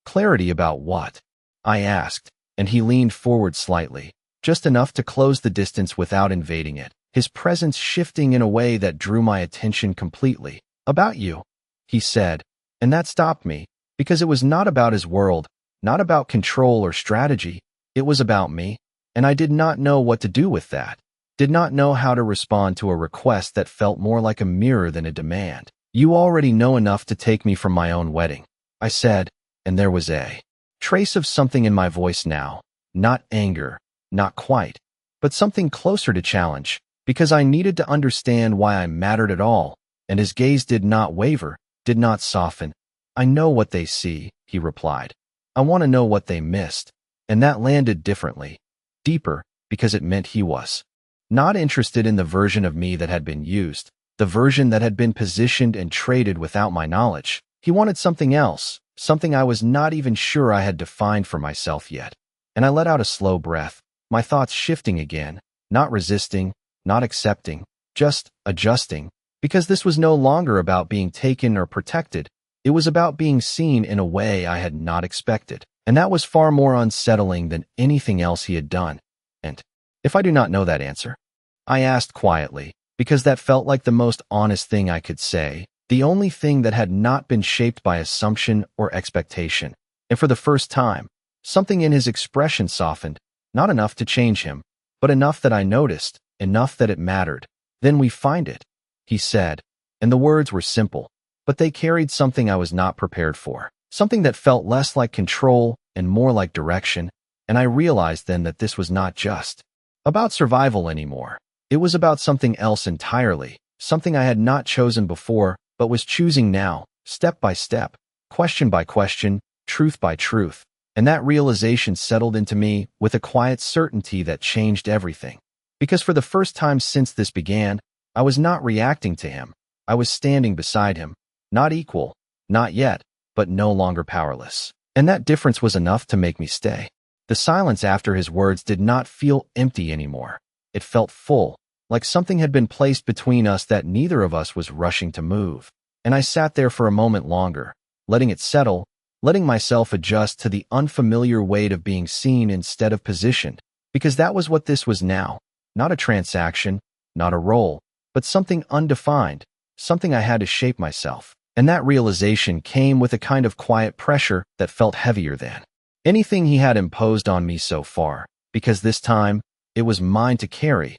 S1: Clarity about what? I asked, and he leaned forward slightly, just enough to close the distance without invading it, his presence shifting in a way that drew my attention completely. About you, he said, and that stopped me, because it was not about his world, not about control or strategy, it was about me, and I did not know what to do with that, did not know how to respond to a request that felt more like a mirror than a demand. You already know enough to take me from my own wedding, I said, and there was a trace of something in my voice now, not anger, not quite, but something closer to challenge, because I needed to understand why I mattered at all, and his gaze did not waver, did not soften. I know what they see, he replied. I want to know what they missed, and that landed differently, deeper, because it meant he was not interested in the version of me that had been used, the version that had been positioned and traded without my knowledge. He wanted something else, something I was not even sure I had defined for myself yet. And I let out a slow breath, my thoughts shifting again, not resisting, not accepting, just adjusting, because this was no longer about being taken or protected. It was about being seen in a way I had not expected, and that was far more unsettling than anything else he had done. And if I do not know that answer? I asked quietly, because that felt like the most honest thing I could say, the only thing that had not been shaped by assumption or expectation. And for the first time, something in his expression softened, not enough to change him, but enough that I noticed, enough that it mattered. Then we find it, he said, and the words were simple, but they carried something I was not prepared for, something that felt less like control and more like direction, and I realized then that this was not just about survival anymore. It was about something else entirely, something I had not chosen before, but was choosing now, step by step, question by question, truth by truth, and that realization settled into me with a quiet certainty that changed everything. Because for the first time since this began, I was not reacting to him. I was standing beside him, not equal, not yet, but no longer powerless. And that difference was enough to make me stay. The silence after his words did not feel empty anymore. It felt full, like something had been placed between us that neither of us was rushing to move. And I sat there for a moment longer, letting it settle, letting myself adjust to the unfamiliar weight of being seen instead of positioned, because that was what this was now. Not a transaction, not a role, but something undefined, something I had to shape myself. And that realization came with a kind of quiet pressure that felt heavier than anything he had imposed on me so far, because this time, it was mine to carry.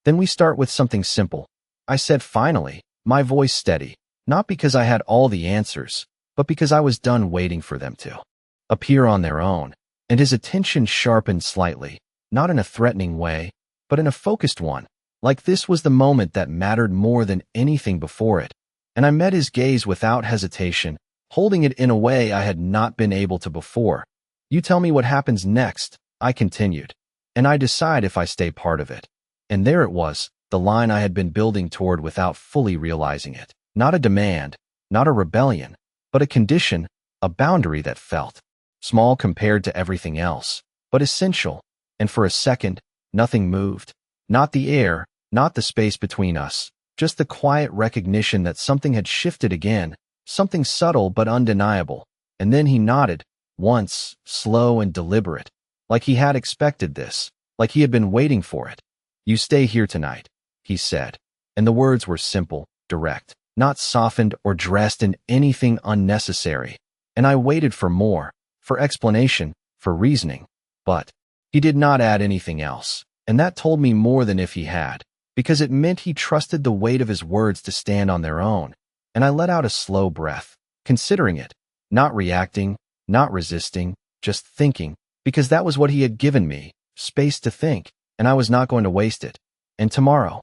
S1: Then we start with something simple. I said finally, my voice steady, not because I had all the answers, but because I was done waiting for them to appear on their own. And his attention sharpened slightly, not in a threatening way, but in a focused one, like this was the moment that mattered more than anything before it. And I met his gaze without hesitation, holding it in a way I had not been able to before. You tell me what happens next, I continued, and I decide if I stay part of it. And there it was, the line I had been building toward without fully realizing it. Not a demand, not a rebellion, but a condition, a boundary that felt small compared to everything else, but essential. And for a second, nothing moved. Not the air, not the space between us, just the quiet recognition that something had shifted again, something subtle but undeniable. And then he nodded, once, slow and deliberate, like he had expected this, like he had been waiting for it. You stay here tonight, he said. And the words were simple, direct, not softened or dressed in anything unnecessary. And I waited for more, for explanation, for reasoning. But he did not add anything else, and that told me more than if he had, because it meant he trusted the weight of his words to stand on their own. And I let out a slow breath, considering it, not reacting, not resisting, just thinking, because that was what he had given me, space to think, and I was not going to waste it. And tomorrow?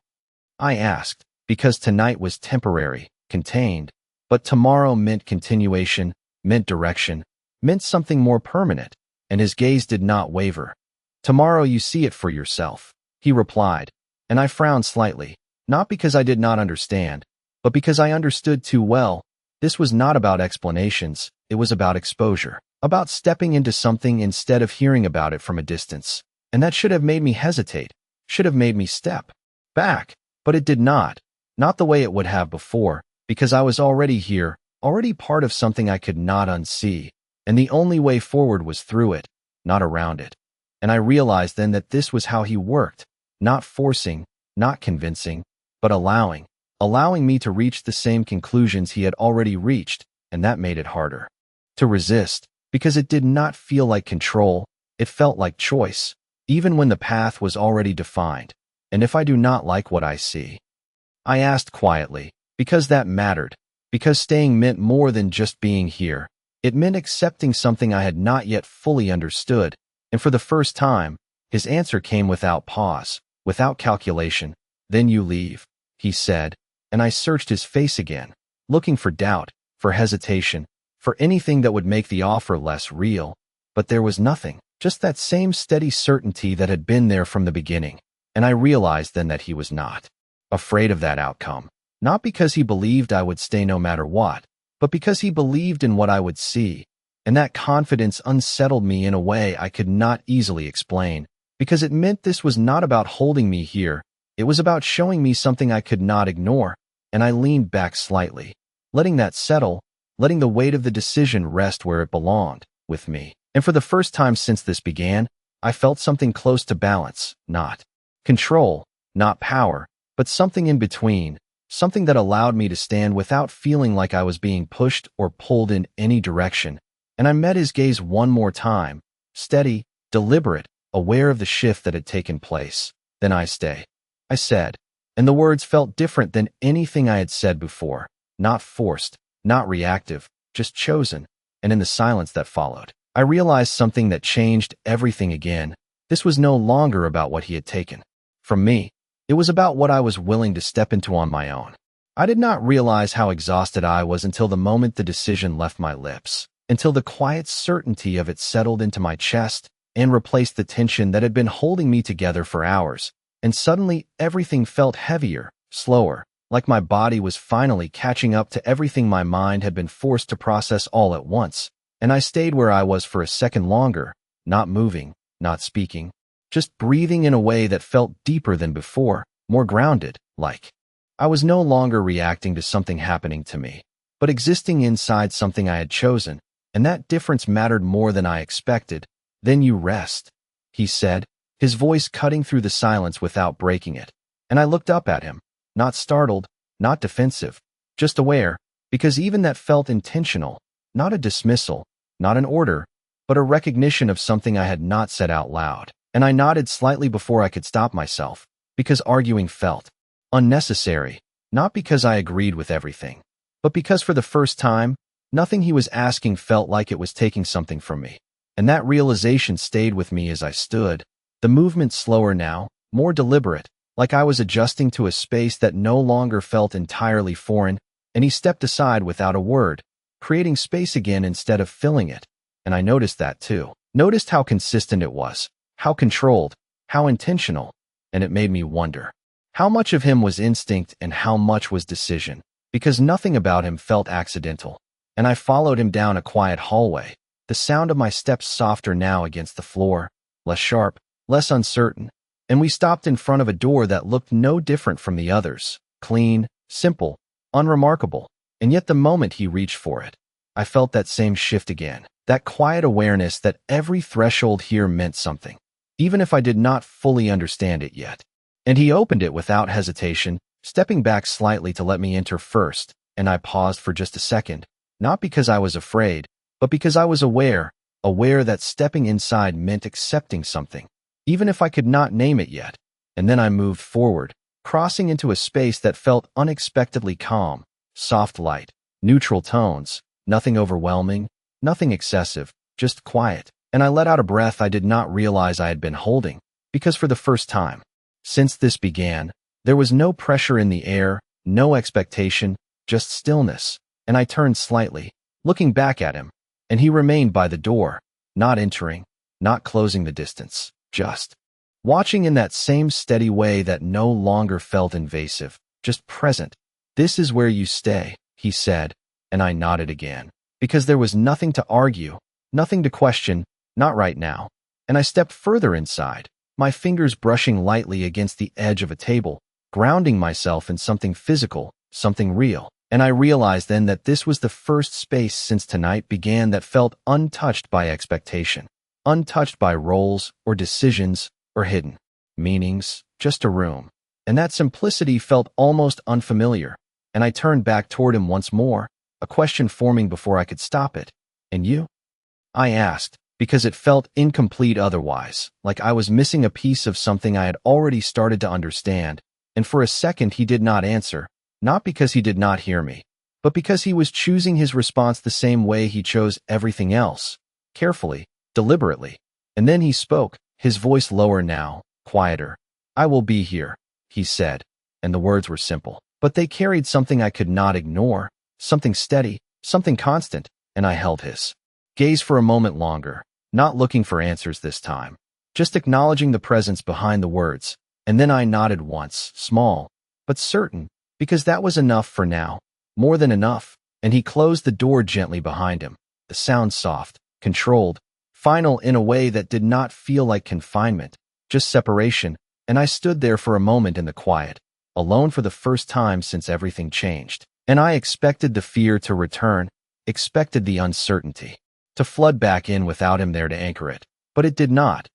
S1: I asked, because tonight was temporary, contained, but tomorrow meant continuation, meant direction, meant something more permanent, and his gaze did not waver. Tomorrow you see it for yourself, he replied, and I frowned slightly, not because I did not understand, but because I understood too well. This was not about explanations, it was about exposure, about stepping into something instead of hearing about it from a distance. And that should have made me hesitate, should have made me step back, but it did not the way it would have before, because I was already here, already part of something I could not unsee, and the only way forward was through it, not around it. And I realized then that this was how he worked, not forcing, not convincing, but allowing me to reach the same conclusions he had already reached, and that made it harder to resist, because it did not feel like control, it felt like choice, even when the path was already defined. And if I do not like what I see? I asked quietly, because that mattered, because staying meant more than just being here. It meant accepting something I had not yet fully understood, and for the first time, his answer came without pause, without calculation. Then you leave, he said, and I searched his face again, looking for doubt, for hesitation, for anything that would make the offer less real. But there was nothing, just that same steady certainty that had been there from the beginning. And I realized then that he was not afraid of that outcome, not because he believed I would stay no matter what, but because he believed in what I would see. And that confidence unsettled me in a way I could not easily explain, because it meant this was not about holding me here, it was about showing me something I could not ignore. And I leaned back slightly, letting that settle, letting the weight of the decision rest where it belonged, with me. And for the first time since this began, I felt something close to balance, not control, not power, but something in between, something that allowed me to stand without feeling like I was being pushed or pulled in any direction. And I met his gaze one more time, steady, deliberate, aware of the shift that had taken place. Then I stay, I said, and the words felt different than anything I had said before, not forced, not reactive, just chosen. And in the silence that followed, I realized something that changed everything again. This was no longer about what he had taken from me. It was about what I was willing to step into on my own. I did not realize how exhausted I was until the moment the decision left my lips, until the quiet certainty of it settled into my chest and replaced the tension that had been holding me together for hours. And suddenly everything felt heavier, slower, like my body was finally catching up to everything my mind had been forced to process all at once. And I stayed where I was for a second longer, not moving, not speaking, just breathing in a way that felt deeper than before, more grounded, like I was no longer reacting to something happening to me, but existing inside something I had chosen, and that difference mattered more than I expected. Then you rest, he said, his voice cutting through the silence without breaking it. And I looked up at him, not startled, not defensive, just aware, because even that felt intentional, not a dismissal, not an order, but a recognition of something I had not said out loud. And I nodded slightly before I could stop myself, because arguing felt unnecessary, not because I agreed with everything, but because for the first time, nothing he was asking felt like it was taking something from me. And that realization stayed with me as I stood, the movement slower now, more deliberate, like I was adjusting to a space that no longer felt entirely foreign, and he stepped aside without a word, creating space again instead of filling it. And I noticed that too. Noticed how consistent it was, how controlled, how intentional, and it made me wonder. How much of him was instinct and how much was decision? Because nothing about him felt accidental. And I followed him down a quiet hallway, the sound of my steps softer now against the floor, less sharp, less uncertain, and we stopped in front of a door that looked no different from the others, clean, simple, unremarkable, and yet the moment he reached for it, I felt that same shift again, that quiet awareness that every threshold here meant something, even if I did not fully understand it yet. And he opened it without hesitation, stepping back slightly to let me enter first, and I paused for just a second, not because I was afraid, but because I was aware that stepping inside meant accepting something, even if I could not name it yet. And then I moved forward, crossing into a space that felt unexpectedly calm, soft light, neutral tones, nothing overwhelming, nothing excessive, just quiet. And I let out a breath I did not realize I had been holding, because for the first time, since this began, there was no pressure in the air, no expectation, just stillness. And I turned slightly, looking back at him, and he remained by the door, not entering, not closing the distance, just watching in that same steady way that no longer felt invasive, just present. "This is where you stay," he said, and I nodded again, because there was nothing to argue, nothing to question, not right now. And I stepped further inside, my fingers brushing lightly against the edge of a table, grounding myself in something physical, something real. And I realized then that this was the first space since tonight began that felt untouched by expectation, untouched by roles or decisions or hidden meanings, just a room. And that simplicity felt almost unfamiliar, and I turned back toward him once more, a question forming before I could stop it. "And you?" I asked, because it felt incomplete otherwise, like I was missing a piece of something I had already started to understand. And for a second he did not answer, not because he did not hear me, but because he was choosing his response the same way he chose everything else, carefully, deliberately. And then he spoke, his voice lower now, quieter. "I will be here," he said, and the words were simple, but they carried something I could not ignore, something steady, something constant, and I held his gaze for a moment longer, not looking for answers this time, just acknowledging the presence behind the words. And then I nodded once, small, but certain, because that was enough for now, more than enough, and he closed the door gently behind him, the sound soft, controlled, final in a way that did not feel like confinement, just separation. And I stood there for a moment in the quiet, alone for the first time since everything changed. And I expected the fear to return, expected the uncertainty to flood back in without him there to anchor it. But it did not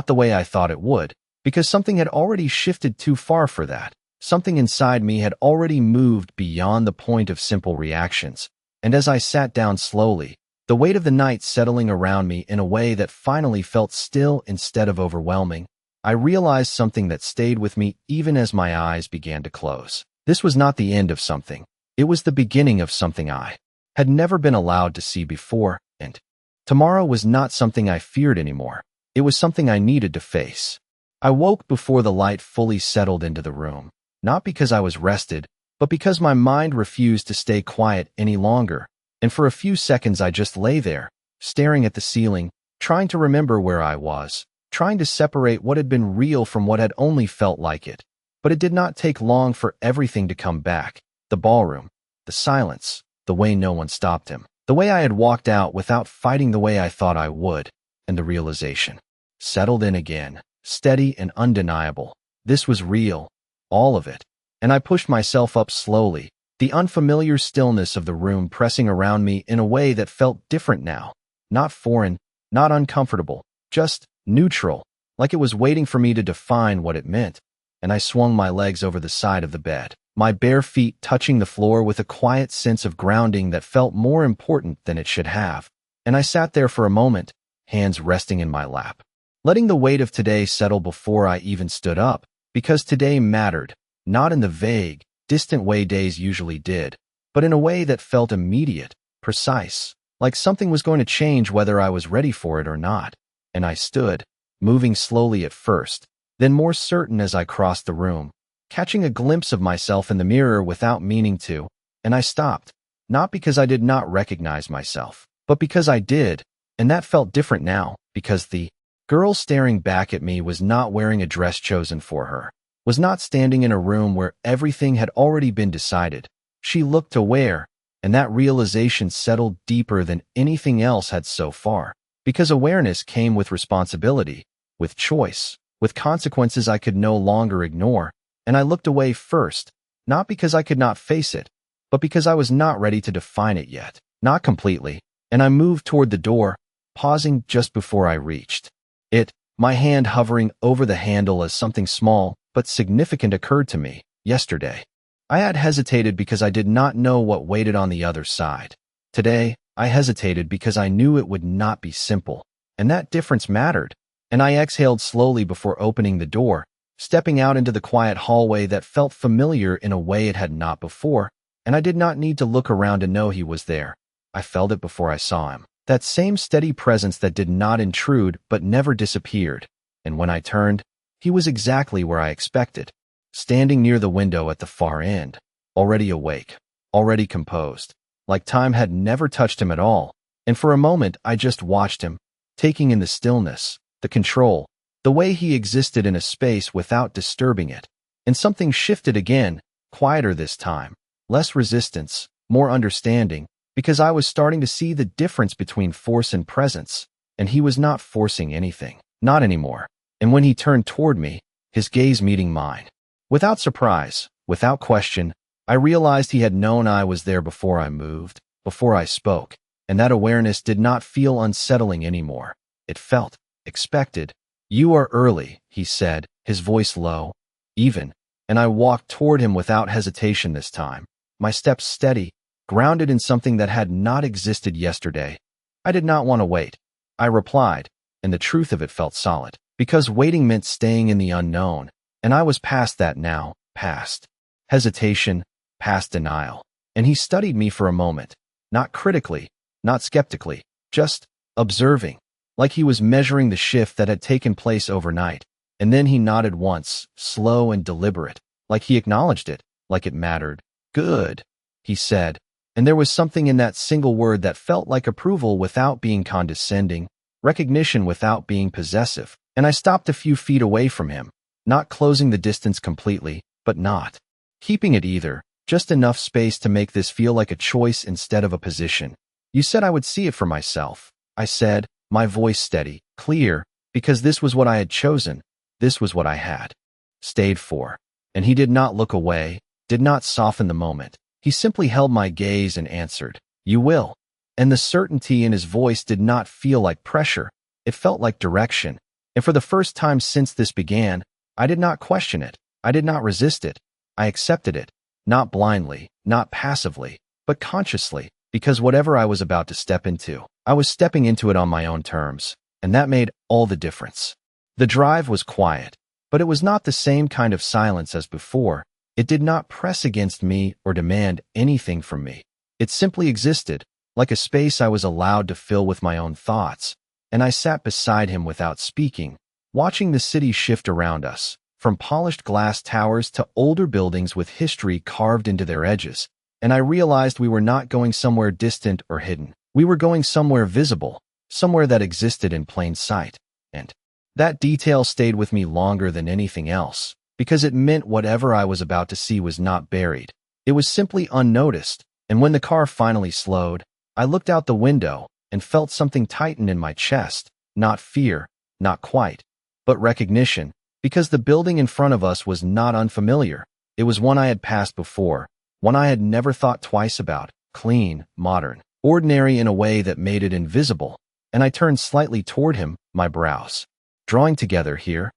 S1: the way I thought it would, because something had already shifted too far for that. Something inside me had already moved beyond the point of simple reactions. And as I sat down slowly, the weight of the night settling around me in a way that finally felt still instead of overwhelming, I realized something that stayed with me even as my eyes began to close. This was not the end of something. It was the beginning of something I had never been allowed to see before, and tomorrow was not something I feared anymore. It was something I needed to face. I woke before the light fully settled into the room, not because I was rested, but because my mind refused to stay quiet any longer. And for a few seconds I just lay there, staring at the ceiling, trying to remember where I was, trying to separate what had been real from what had only felt like it. But it did not take long for everything to come back. The ballroom, the silence, the way no one stopped him, the way I had walked out without fighting the way I thought I would, and the realization settled in again, steady and undeniable. This was real, all of it. And I pushed myself up slowly, The unfamiliar stillness of the room pressing around me in a way that felt different now. Not foreign, not uncomfortable, just neutral, like it was waiting for me to define what it meant. And I swung my legs over the side of the bed, my bare feet touching the floor with a quiet sense of grounding that felt more important than it should have. And I sat there for a moment, hands resting in my lap, letting the weight of today settle before I even stood up, because today mattered, not in the vague, distant way days usually did, but in a way that felt immediate, precise, like something was going to change whether I was ready for it or not. And I stood, moving slowly at first, then more certain as I crossed the room, catching a glimpse of myself in the mirror without meaning to, and I stopped, not because I did not recognize myself, but because I did, and that felt different now, because the girl staring back at me was not wearing a dress chosen for her, was not standing in a room where everything had already been decided. She looked aware, and that realization settled deeper than anything else had so far, because awareness came with responsibility, with choice, with consequences I could no longer ignore, and I looked away first, not because I could not face it, but because I was not ready to define it yet, not completely, and I moved toward the door, pausing just before I reached it, my hand hovering over the handle as something small but significant occurred to me. Yesterday, I had hesitated because I did not know what waited on the other side. Today, I hesitated because I knew it would not be simple, and that difference mattered, and I exhaled slowly before opening the door, stepping out into the quiet hallway that felt familiar in a way it had not before, and I did not need to look around to know he was there. I felt it before I saw him. That same steady presence that did not intrude but never disappeared, and when I turned, he was exactly where I expected, standing near the window at the far end, already awake, already composed, like time had never touched him at all, and for a moment I just watched him, taking in the stillness, the control, the way he existed in a space without disturbing it, and something shifted again, quieter this time, less resistance, more understanding, because I was starting to see the difference between force and presence, and he was not forcing anything, not anymore. And when he turned toward me, his gaze meeting mine, without surprise, without question, I realized he had known I was there before I moved, before I spoke, and that awareness did not feel unsettling anymore. It felt expected. "You are early," he said, his voice low, even, and I walked toward him without hesitation this time, my steps steady, grounded in something that had not existed yesterday. I did not want to wait. I replied, and the truth of it felt solid, because waiting meant staying in the unknown, and I was past that now, past hesitation, past denial. And he studied me for a moment, not critically, not skeptically, just observing, like he was measuring the shift that had taken place overnight. And then he nodded once, slow and deliberate, like he acknowledged it, like it mattered. "Good," he said, and there was something in that single word that felt like approval without being condescending, recognition without being possessive. And I stopped a few feet away from him, not closing the distance completely, but not keeping it either, just enough space to make this feel like a choice instead of a position. "You said I would see it for myself," I said, my voice steady, clear, because this was what I had chosen, this was what I had stayed for. And he did not look away, did not soften the moment. He simply held my gaze and answered, "You will." And the certainty in his voice did not feel like pressure, it felt like direction. And for the first time since this began, I did not question it, I did not resist it, I accepted it, not blindly, not passively, but consciously, because whatever I was about to step into, I was stepping into it on my own terms, and that made all the difference. The drive was quiet, but it was not the same kind of silence as before. It did not press against me or demand anything from me. It simply existed, like a space I was allowed to fill with my own thoughts, and I sat beside him without speaking, watching the city shift around us, from polished glass towers to older buildings with history carved into their edges, and I realized we were not going somewhere distant or hidden. We were going somewhere visible, somewhere that existed in plain sight, and that detail stayed with me longer than anything else, because it meant whatever I was about to see was not buried. It was simply unnoticed, and when the car finally slowed, I looked out the window and felt something tighten in my chest, not fear, not quite, but recognition, because the building in front of us was not unfamiliar. It was one I had passed before, one I had never thought twice about, clean, modern, ordinary in a way that made it invisible, and I turned slightly toward him, my brows drawing together. Here?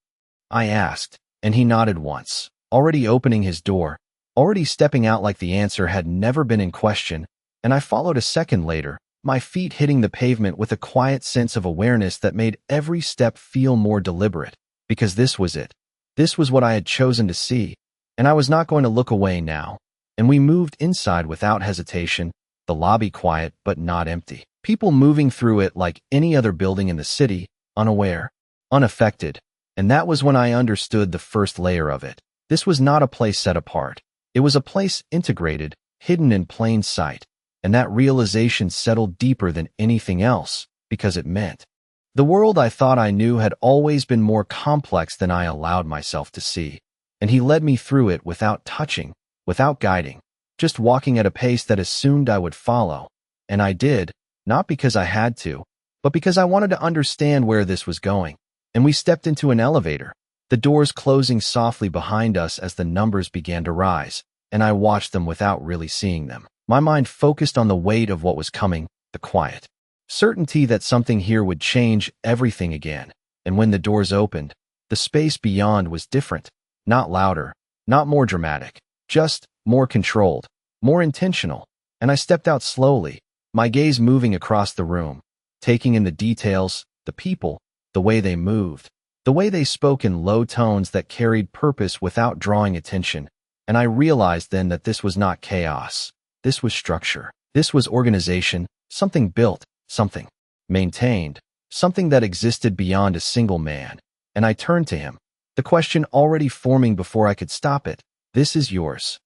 S1: I asked, and he nodded once, already opening his door, already stepping out like the answer had never been in question, and I followed a second later, my feet hitting the pavement with a quiet sense of awareness that made every step feel more deliberate, because this was it. This was what I had chosen to see, and I was not going to look away now. And we moved inside without hesitation, the lobby quiet but not empty. People moving through it like any other building in the city, unaware, unaffected, and that was when I understood the first layer of it. This was not a place set apart. It was a place integrated, hidden in plain sight, and that realization settled deeper than anything else, because it meant the world I thought I knew had always been more complex than I allowed myself to see, and he led me through it without touching, without guiding, just walking at a pace that assumed I would follow, and I did, not because I had to, but because I wanted to understand where this was going. And we stepped into an elevator, the doors closing softly behind us as the numbers began to rise, and I watched them without really seeing them. My mind focused on the weight of what was coming, the quiet certainty that something here would change everything again. And when the doors opened, the space beyond was different, not louder, not more dramatic, just more controlled, more intentional. And I stepped out slowly, my gaze moving across the room, taking in the details, the people, the way they moved, the way they spoke in low tones that carried purpose without drawing attention. And I realized then that this was not chaos. This was structure. This was organization, something built, something maintained, something that existed beyond a single man. And I turned to him, the question already forming before I could stop it. "This is yours?"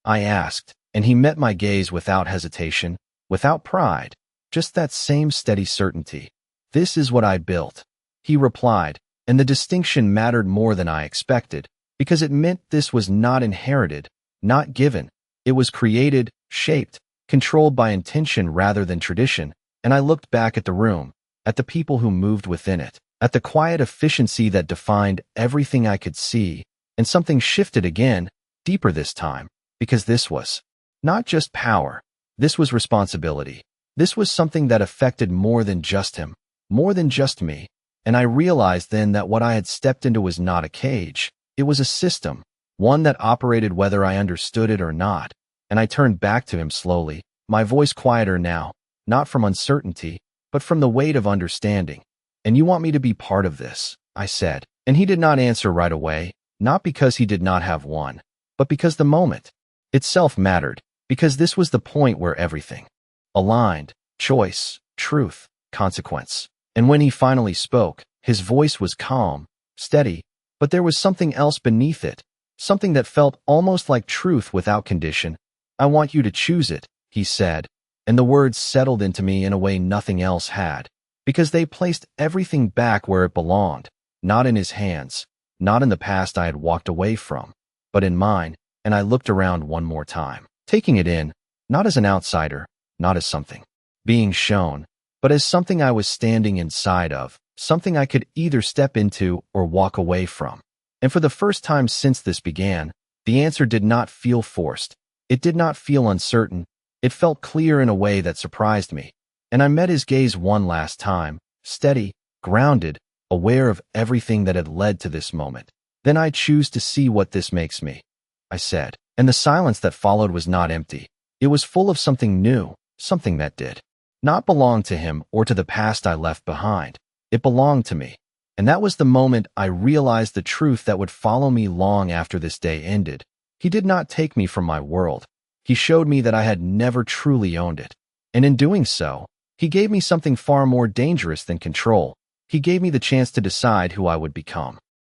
S1: I asked, and he met my gaze without hesitation, without pride, just that same steady certainty. "This is what I built," he replied, and the distinction mattered more than I expected, because it meant this was not inherited, not given. It was created, shaped, controlled by intention rather than tradition. And I looked back at the room, at the people who moved within it, at the quiet efficiency that defined everything I could see, and something shifted again, deeper this time, because this was not just power. This was responsibility. This was something that affected more than just him, more than just me. And I realized then that what I had stepped into was not a cage. It was a system, one that operated whether I understood it or not. And I turned back to him slowly, my voice quieter now, not from uncertainty, but from the weight of understanding. "And you want me to be part of this?" I said. And he did not answer right away, not because he did not have one, but because the moment itself mattered, because this was the point where everything aligned: choice, truth, consequence. And when he finally spoke, his voice was calm, steady, but there was something else beneath it, something that felt almost like truth without condition. "I want you to choose it," he said, and the words settled into me in a way nothing else had, because they placed everything back where it belonged, not in his hands, not in the past I had walked away from, but in mine. And I looked around one more time, taking it in, not as an outsider, not as something being shown, but as something I was standing inside of, something I could either step into or walk away from. And for the first time since this began, the answer did not feel forced. It did not feel uncertain. It felt clear in a way that surprised me. And I met his gaze one last time, steady, grounded, aware of everything that had led to this moment. "Then I choose to see what this makes me," I said. And the silence that followed was not empty. It was full of something new, something that did not belong to him or to the past I left behind. It belonged to me. And that was the moment I realized the truth that would follow me long after this day ended. He did not take me from my world. He showed me that I had never truly owned it. And in doing so, he gave me something far more dangerous than control. He gave me the chance to decide who I would become.